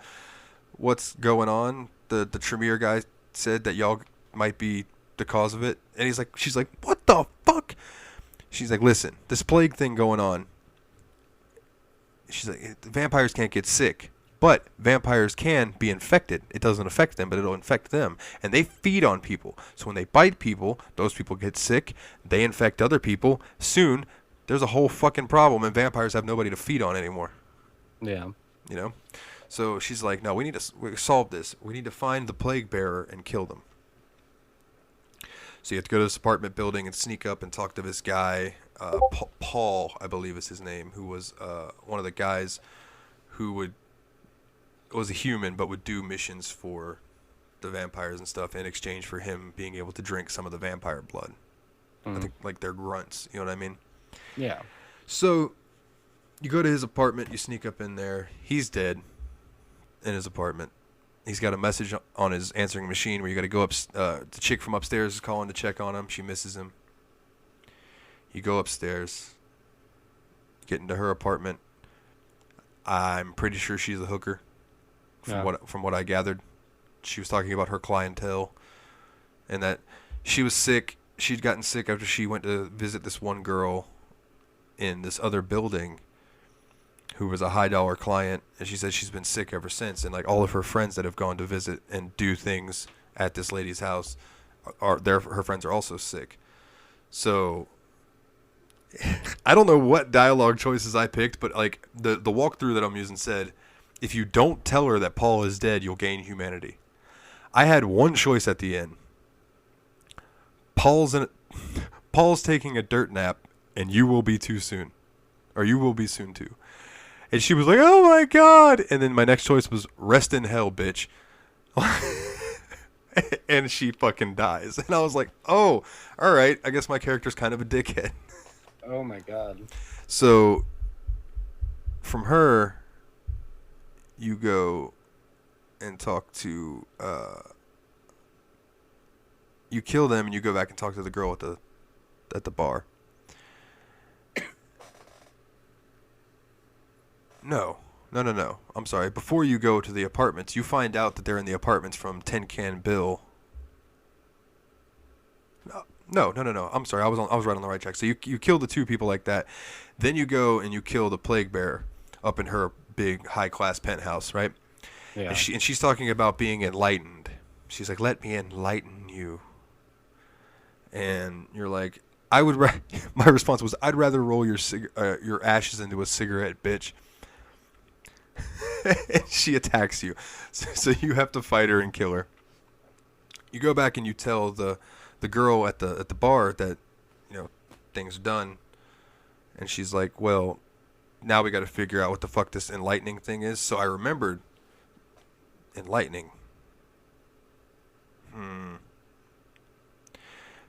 what's going on. The Tremere guy said that y'all might be the cause of it." And she's like, "What the fuck?" She's like, "Listen, this plague thing going on." She's like, "Vampires can't get sick. But vampires can be infected. It doesn't affect them, but it'll infect them. And they feed on people. So when they bite people, those people get sick. They infect other people. Soon, there's a whole fucking problem, and vampires have nobody to feed on anymore." Yeah. You know? So she's like, "No, we need to solve this. We need to find the plague bearer and kill them." So you have to go to this apartment building and sneak up and talk to this guy, Paul, I believe is his name, who was one of the guys who was a human but would do missions for the vampires and stuff in exchange for him being able to drink some of the vampire blood. I think like their grunts, you know what I mean? Yeah. So you go to his apartment, you sneak up in there. He's dead in his apartment. He's got a message on his answering machine where you got to go up. The chick from upstairs is calling to check on him. She misses him. You go upstairs, get into her apartment. I'm pretty sure she's a hooker. From what I gathered, she was talking about her clientele, and that she was sick. She'd gotten sick after she went to visit this one girl in this other building who was a high dollar client, and she said she's been sick ever since. And like all of her friends that have gone to visit and do things at this lady's house her friends are also sick. So I don't know what dialogue choices I picked, but like the walkthrough that I'm using said, if you don't tell her that Paul is dead, you'll gain humanity. I had one choice at the end. Paul's taking a dirt nap, and you will be too soon. Or you will be soon too. And she was like, oh my God. And then my next choice was rest in hell, bitch. And she fucking dies. And I was like, oh, all right. I guess my character's kind of a dickhead. Oh my God. So from her, you go and talk to, you kill them and you go back and talk to the girl at the bar. No. I'm sorry. Before you go to the apartments, you find out that they're in the apartments from Tin Can Bill. No. I'm sorry. I was right on the right track. So you kill the two people like that. Then you go and you kill the plague bearer up in her big high class penthouse, right? Yeah. And she's talking about being enlightened. She's like, "Let me enlighten you." And you're like, my response was, "I'd rather roll your ashes into a cigarette, bitch." And she attacks you, so you have to fight her and kill her. You go back and you tell the girl at the bar that, you know, things are done, and she's like, well, now we got to figure out what the fuck this enlightening thing is. So I remembered enlightening.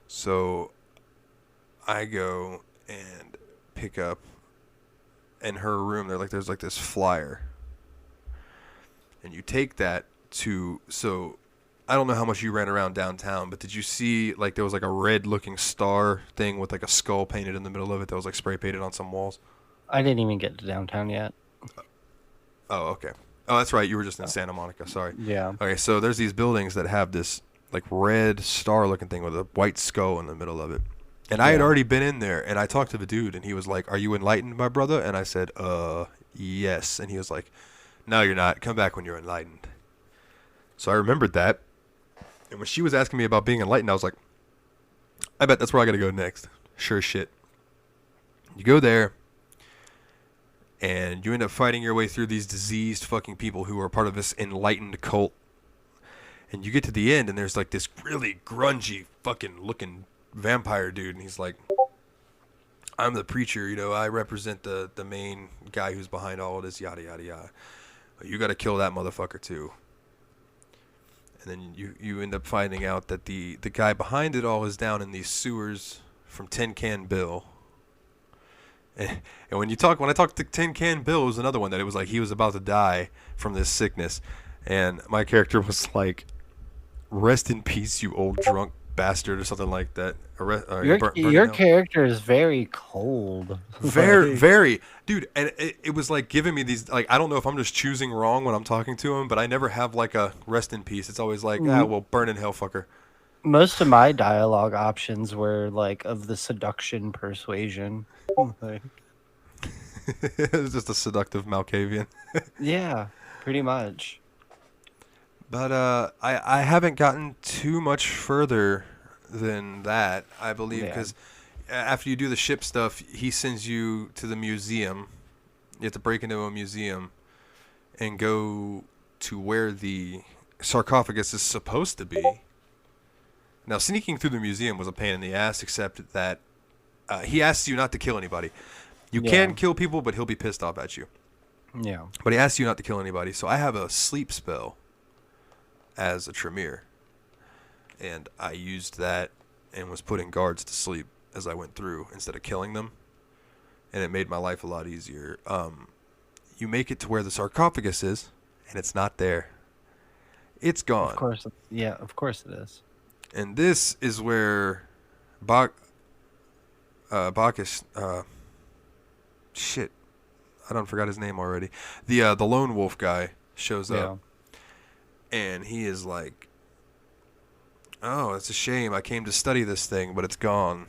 So I go and pick up in her room. There's like this flyer. And you take that to, so I don't know how much you ran around downtown, but did you see, like, there was like a red looking star thing with like a skull painted in the middle of it that was like spray painted on some walls? I didn't even get to downtown yet. Oh, okay. Oh, that's right. You were just in Santa Monica. Sorry. Yeah. Okay, so there's these buildings that have this like red star looking thing with a white skull in the middle of it. And I had already been in there, and I talked to the dude, and he was like, "Are you enlightened, my brother?" And I said, yes. And he was like, "No, you're not. Come back when you're enlightened." So I remembered that. And when she was asking me about being enlightened, I was like, I bet that's where I got to go next. Sure as shit. You go there, and you end up fighting your way through these diseased fucking people who are part of this enlightened cult. And you get to the end, and there's like this really grungy fucking looking vampire dude, and he's like, "I'm the preacher, you know, I represent the main guy who's behind all of this, yada yada yada. You got to kill that motherfucker too." And then you end up finding out that the guy behind it all is down in these sewers from Tin Can Bill. And when I talked to Tin Can Bill, it was another one that it was like he was about to die from this sickness, and my character was like, "Rest in peace, you old drunk bastard," or something like that. Your character is very cold. Very, dude. And it was like giving me these, like, I don't know if I'm just choosing wrong when I'm talking to him, but I never have like a rest in peace. It's always like, well, burn in hell, fucker. Most of my dialogue options were like of the seduction persuasion. It's just a seductive Malkavian. Yeah, pretty much. But I haven't gotten too much further than that, I believe, because after you do the ship stuff, he sends you to the museum. You have to break into a museum and go to where the sarcophagus is supposed to be. Now, sneaking through the museum was a pain in the ass, except that he asks you not to kill anybody. You can kill people, but he'll be pissed off at you. Yeah. But he asks you not to kill anybody, so I have a sleep spell as a Tremere. And I used that and was putting guards to sleep as I went through instead of killing them. And it made my life a lot easier. You make it to where the sarcophagus is, and it's not there. It's gone. Of course. Yeah, of course it is. And this is where Bacchus... shit. I don't forgot his name already. The lone wolf guy shows up. And he is like, "Oh, it's a shame. I came to study this thing, but it's gone."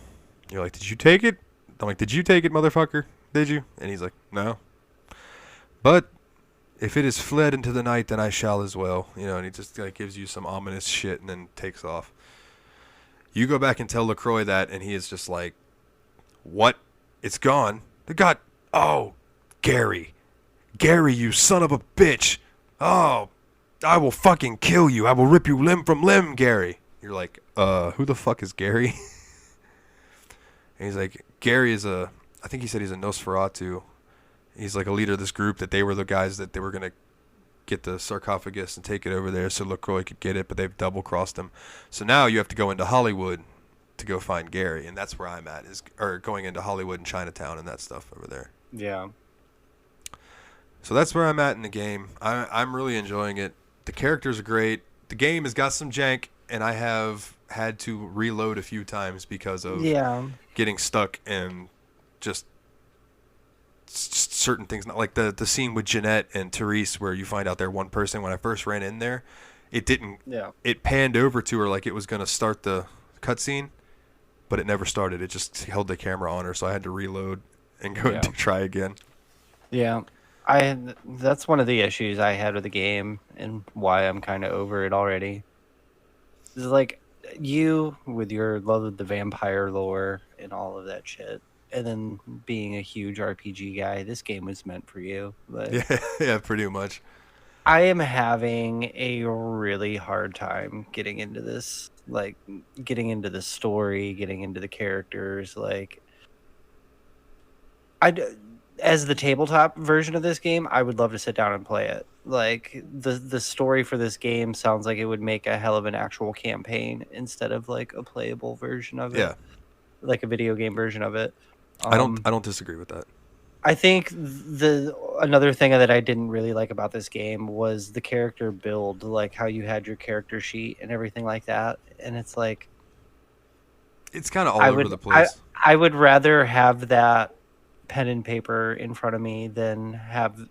You're like, "Did you take it?" I'm like, "Did you take it, motherfucker? Did you?" And he's like, "No. But if it is fled into the night, then I shall as well." You know, and he just like gives you some ominous shit and then takes off. You go back and tell LaCroix that, and he is just like, "What? It's gone? God, oh, Gary, you son of a bitch. Oh, I will fucking kill you. I will rip you limb from limb, Gary." You're like, who the fuck is Gary? And he's like, Gary is I think he said he's a Nosferatu. He's like a leader of this group that they were the guys that they were gonna get the sarcophagus and take it over there so LaCroix could get it, but they've double crossed him. So now you have to go into Hollywood to go find Gary, and that's where I'm at, or going into Hollywood and Chinatown and that stuff over there. Yeah. So that's where I'm at in the game. I'm really enjoying it. The characters are great. The game has got some jank, and I have had to reload a few times because of getting stuck and just certain things. Not like the scene with Jeanette and Therese where you find out they're one person. When I first ran in there, it didn't. Yeah. It panned over to her like it was going to start the cutscene, but it never started. It just held the camera on her, so I had to reload and go and try again. Yeah. That's one of the issues I had with the game and why I'm kind of over it already. It's like you with your love of the vampire lore and all of that shit, and then being a huge RPG guy, this game was meant for you. But yeah, pretty much. I am having a really hard time getting into this, like getting into the story, getting into the characters. Like, as the tabletop version of this game, I would love to sit down and play it. Like the story for this game sounds like it would make a hell of an actual campaign instead of like a playable version of it. Yeah, like a video game version of it. I don't disagree with that. I think another thing that I didn't really like about this game was the character build, like how you had your character sheet and everything like that. And it's like, it's kind of all over the place. I would rather have that pen and paper in front of me than have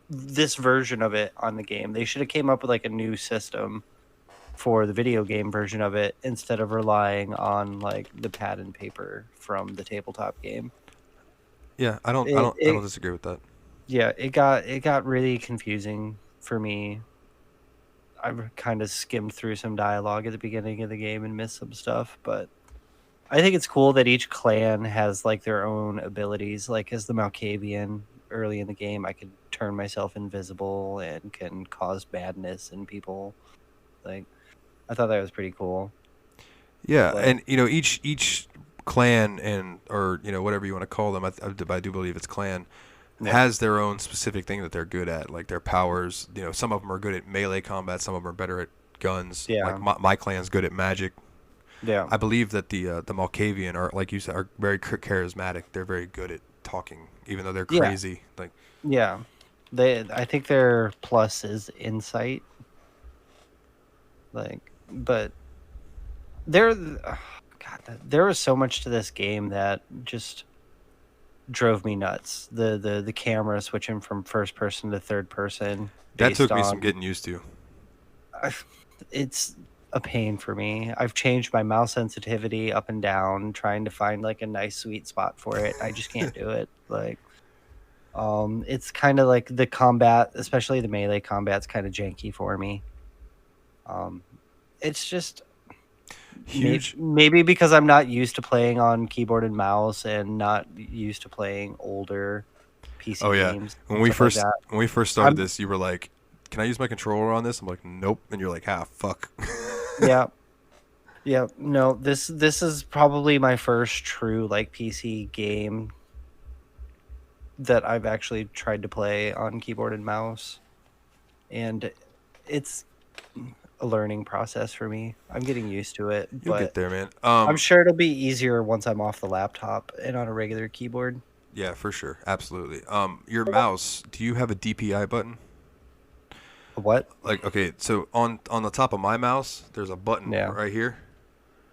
this version of it on the game. They should have came up with like a new system for the video game version of it instead of relying on like the pad and paper from the tabletop game. Yeah, I don't disagree with that. Yeah, it got really confusing for me. I kind of skimmed through some dialogue at the beginning of the game and missed some stuff, but I think it's cool that each clan has like their own abilities. Like as the Malkavian early in the game, I could turn myself invisible and can cause badness in people. Like I thought that was pretty cool. Yeah, but, and each clan or whatever you want to call them, I do believe it's clan, has their own specific thing that they're good at, like their powers. Some of them are good at melee combat, some of them are better at guns. Yeah, like my clan's good at magic. Yeah, I believe that the Malkavian are, like you said, are very charismatic. They're very good at talking, even though they're crazy. Yeah. I think their plus is insight. But there was so much to this game that just drove me nuts. The camera switching from first person to third person. That took me some getting used to. It's a pain for me. I've changed my mouse sensitivity up and down, trying to find like a nice sweet spot for it. I just can't do it. It's kind of like the combat, especially the melee combat's kind of janky for me. It's just huge. Maybe because I'm not used to playing on keyboard and mouse and not used to playing older PC games. When we first started this, you were like, "Can I use my controller on this?" I'm like, "Nope," and you're like, fuck." Yeah. No, this is probably my first true like PC game that I've actually tried to play on keyboard and mouse, and it's a learning process for me. I'm getting used to it. You'll get there, man. I'm sure it'll be easier once I'm off the laptop and on a regular keyboard. Yeah, for sure. Absolutely. Your mouse, do you have a DPI button? What? Okay, so on the top of my mouse, there's a button right here.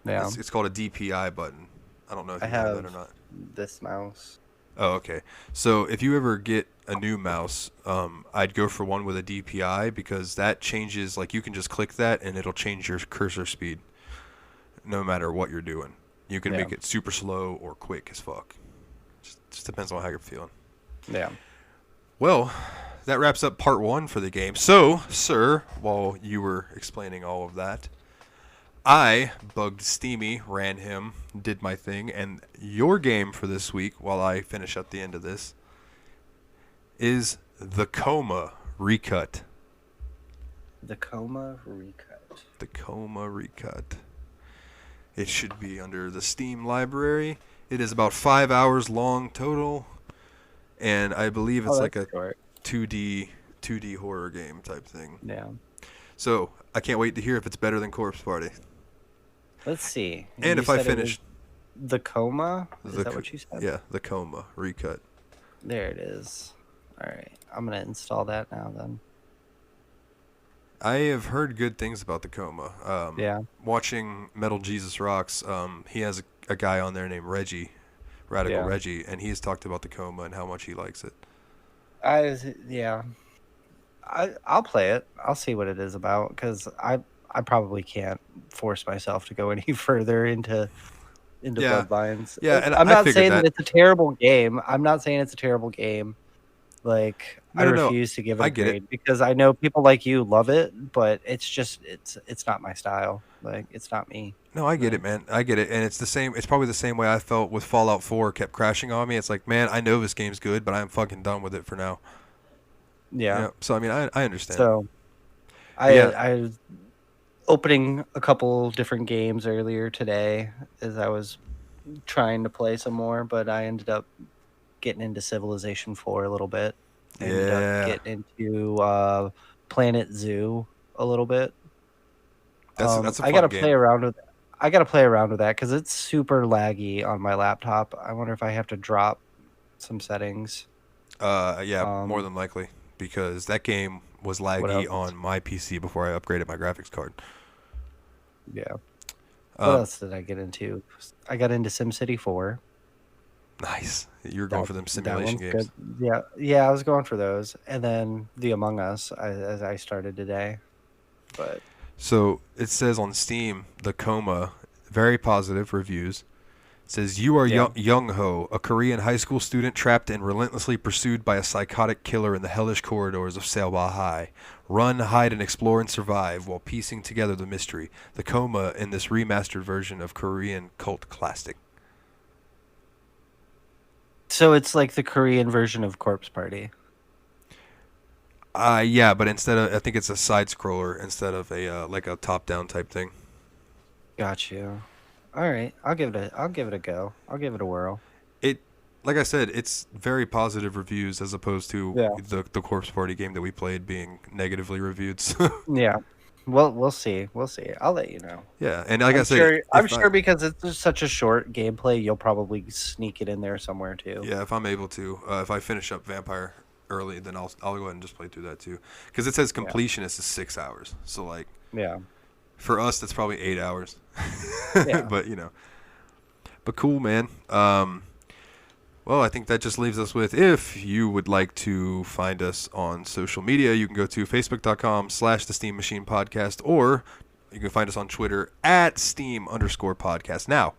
Yeah. It's called a DPI button. I don't know if you have that or not. This mouse. Oh, okay. So if you ever get a new mouse, I'd go for one with a DPI because that changes, like you can just click that and it'll change your cursor speed no matter what you're doing. You can make it super slow or quick as fuck. Just depends on how you're feeling. Yeah. Well, that wraps up part 1 for the game. So, sir, while you were explaining all of that, I bugged Steamy, ran him, did my thing, and your game for this week, while I finish up the end of this, is The Coma Recut. The Coma Recut. The Coma Recut. It should be under the Steam library. It is about 5 hours long total, and I believe it's Oh, like that's a short. 2D horror game type thing. Yeah. So I can't wait to hear if it's better than Corpse Party. Let's see. And You if I said it finish was the Coma? Is that what you said? yeah, the Coma recut. There it is. All right. I'm going to install that now then. I have heard good things about the Coma. Yeah. Watching Metal Jesus Rocks, he has a guy on there named Reggie, Radical Reggie, and he has talked about the Coma and how much he likes it. I'll play it. I'll see what it is about, because I probably can't force myself to go any further into Bloodlines. Yeah, and I'm I not figured saying that it's a terrible game. I'm not saying it's a terrible game. Like, I refuse to give it a grade because I know people like you love it, but it's just it's not my style. Like, it's not me. No, I get it, man. I get it, and it's the same. It's probably the same way I felt with Fallout 4. Kept crashing on me. It's like, man, I know this game's good, but I'm fucking done with it for now. Yeah. So I mean, I understand. So I was opening a couple different games earlier today as I was trying to play some more, but I ended up getting into Civilization 4 a little bit. I ended up getting into Planet Zoo a little bit. That's a fun I gotta game. play around with. I gotta play around with that because it's super laggy on my laptop. I wonder if I have to drop some settings. More than likely, because that game was laggy on my PC before I upgraded my graphics card. Yeah. What else did I get into? I got into SimCity 4. Nice. You're going for them simulation games. Good. Yeah, I was going for those. And then The Among Us, as I started today. But so it says on Steam, the Coma, very positive reviews. It says, you are Young Ho, a Korean high school student trapped and relentlessly pursued by a psychotic killer in the hellish corridors of Seoba High. Run, hide, and explore and survive while piecing together the mystery. The Coma in this remastered version of Korean cult classic. So it's like the Korean version of Corpse Party. Yeah, but instead of, I think it's a side scroller instead of a like a top down type thing. Got you. All right, I'll give it a go. I'll give it a whirl. Like I said, it's very positive reviews as opposed to the Corpse Party game that we played being negatively reviewed. Yeah. Well, we'll see. I'll let you know. Yeah, and like I said, I'm sure because it's just such a short gameplay, you'll probably sneak it in there somewhere too. Yeah, if I'm able to, if I finish up Vampire early, then I'll go ahead and just play through that too. Because it says completionist is 6 hours, so like, for us that's probably 8 hours. But but cool, man. Well, I think that just leaves us with, if you would like to find us on social media, you can go to facebook.com/The Steam Machine Podcast, or you can find us on Twitter @Steam_podcast. Now,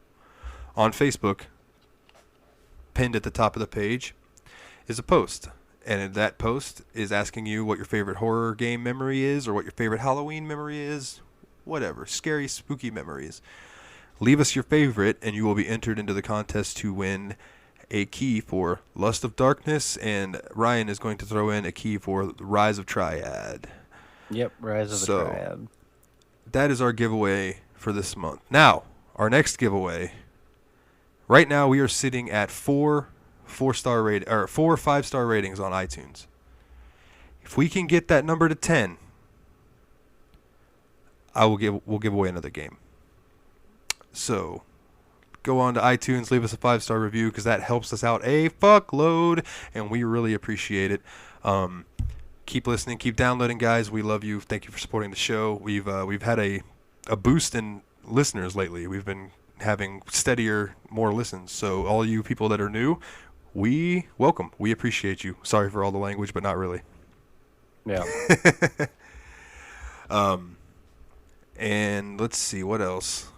on Facebook, pinned at the top of the page, is a post. And that post is asking you what your favorite horror game memory is, or what your favorite Halloween memory is, whatever, scary, spooky memories. Leave us your favorite, and you will be entered into the contest to win a key for Lust of Darkness, and Ryan is going to throw in a key for Rise of Triad. Yep, Rise of the Triad. That is our giveaway for this month. Now, our next giveaway. Right now, we are sitting at 4 5-star ratings on iTunes. If we can get that number to 10, we'll give away another game. So, go on to iTunes, leave us a 5-star review, because that helps us out a fuckload, and we really appreciate it. Keep listening, keep downloading, guys. We love you. Thank you for supporting the show. We've had a boost in listeners lately. We've been having steadier, more listens. So all you people that are new, we welcome. We appreciate you. Sorry for all the language, but not really. Yeah. And let's see what else.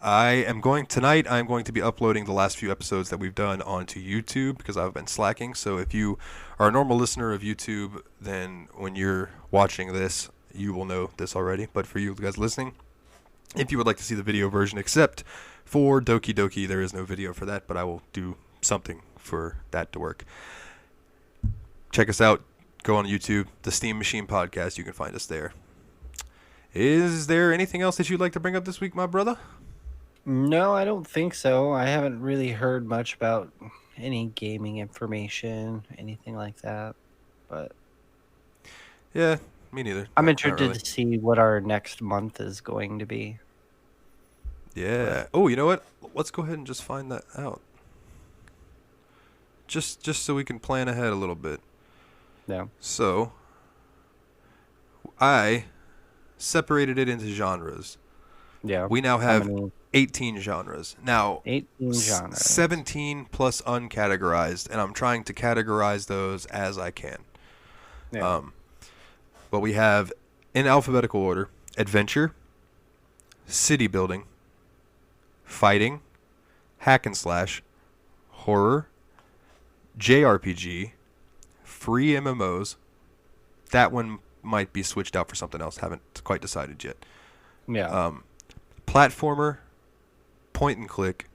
I'm going to be uploading the last few episodes that we've done onto YouTube, because I've been slacking. So if you are a normal listener of YouTube, then when you're watching this, you will know this already. But for you guys listening, if you would like to see the video version, except for Doki Doki, there is no video for that, but I will do something for that to work. Check us out. Go on YouTube, The Steam Machine Podcast. You can find us there. Is there anything else that you'd like to bring up this week, my brother? No, I don't think so. I haven't really heard much about any gaming information, anything like that. But yeah, me neither. I'm Not interested really. to see what our next month is going to be. Yeah. Oh, you know what? Let's go ahead and just find that out. Just so we can plan ahead a little bit. Yeah. So, I separated it into genres. Yeah. We now have 18 genres. Now, 18 genres. 17 plus uncategorized, and I'm trying to categorize those as I can. Yeah. But we have, in alphabetical order, adventure, city building, fighting, hack and slash, horror, JRPG, free MMOs. That one might be switched out for something else. Haven't quite decided yet. Yeah. Platformer, point and click,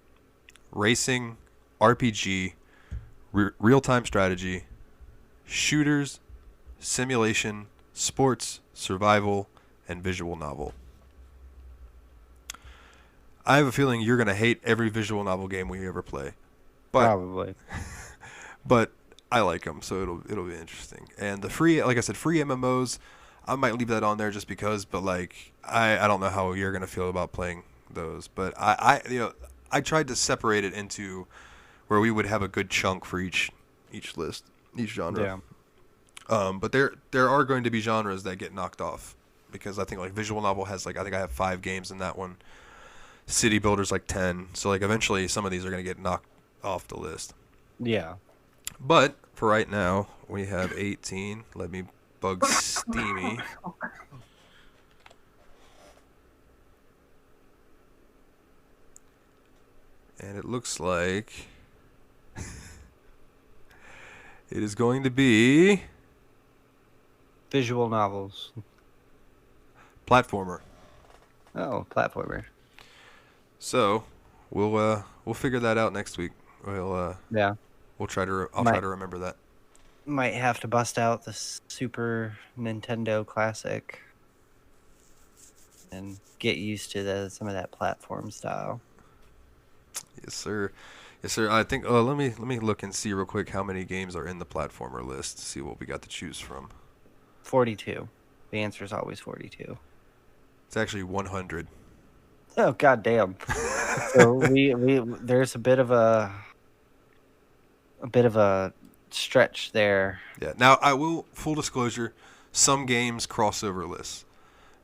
racing, RPG, real-time strategy, shooters, simulation, sports, survival, and visual novel. I have a feeling you're going to hate every visual novel game we ever play. But, Probably. But I like them, so it'll be interesting. And the free, like I said, free MMOs, I might leave that on there just because, but like I don't know how you're going to feel about playing those. But I tried to separate it into where we would have a good chunk for each list, each genre. Yeah. But there are going to be genres that get knocked off because I think like visual novel has like I think I have 5 games in that one. City builder's like 10. So like eventually some of these are going to get knocked off the list. Yeah. But for right now, we have 18. Let me bug Steamy. And it looks like it is going to be Visual novels. platformer. Oh, platformer. So we'll figure that out next week. Yeah. We'll try to I'll try to remember that. Might have to bust out the Super Nintendo Classic and get used to some of that platform style. Yes, sir. Yes, sir. I think. Let me look and see real quick how many games are in the platformer list. See what we got to choose from. 42. The answer is always 42. It's actually 100. Oh, goddamn. So we there's a bit of a stretch there. Yeah. Now I will full disclosure. Some games cross over lists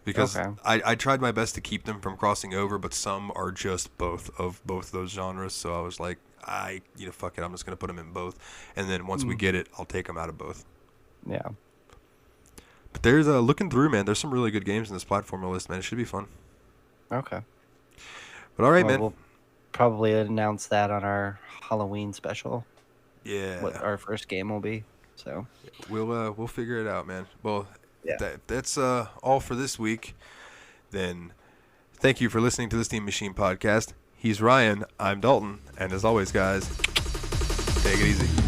because I tried my best to keep them from crossing over, but some are just both those genres. So I was like, fuck it. I'm just gonna put them in both, and then once we get it, I'll take them out of both. Yeah. But there's looking through, man. There's some really good games in this platformer list, man. It should be fun. Okay. But all right, man. We'll probably announce that on our Halloween special. Yeah. What our first game will be. So we'll figure it out, man. Well, yeah. That's all for this week. Then thank you for listening to the Steam Machine Podcast. He's Ryan. I'm Dalton. And as always, guys, take it easy.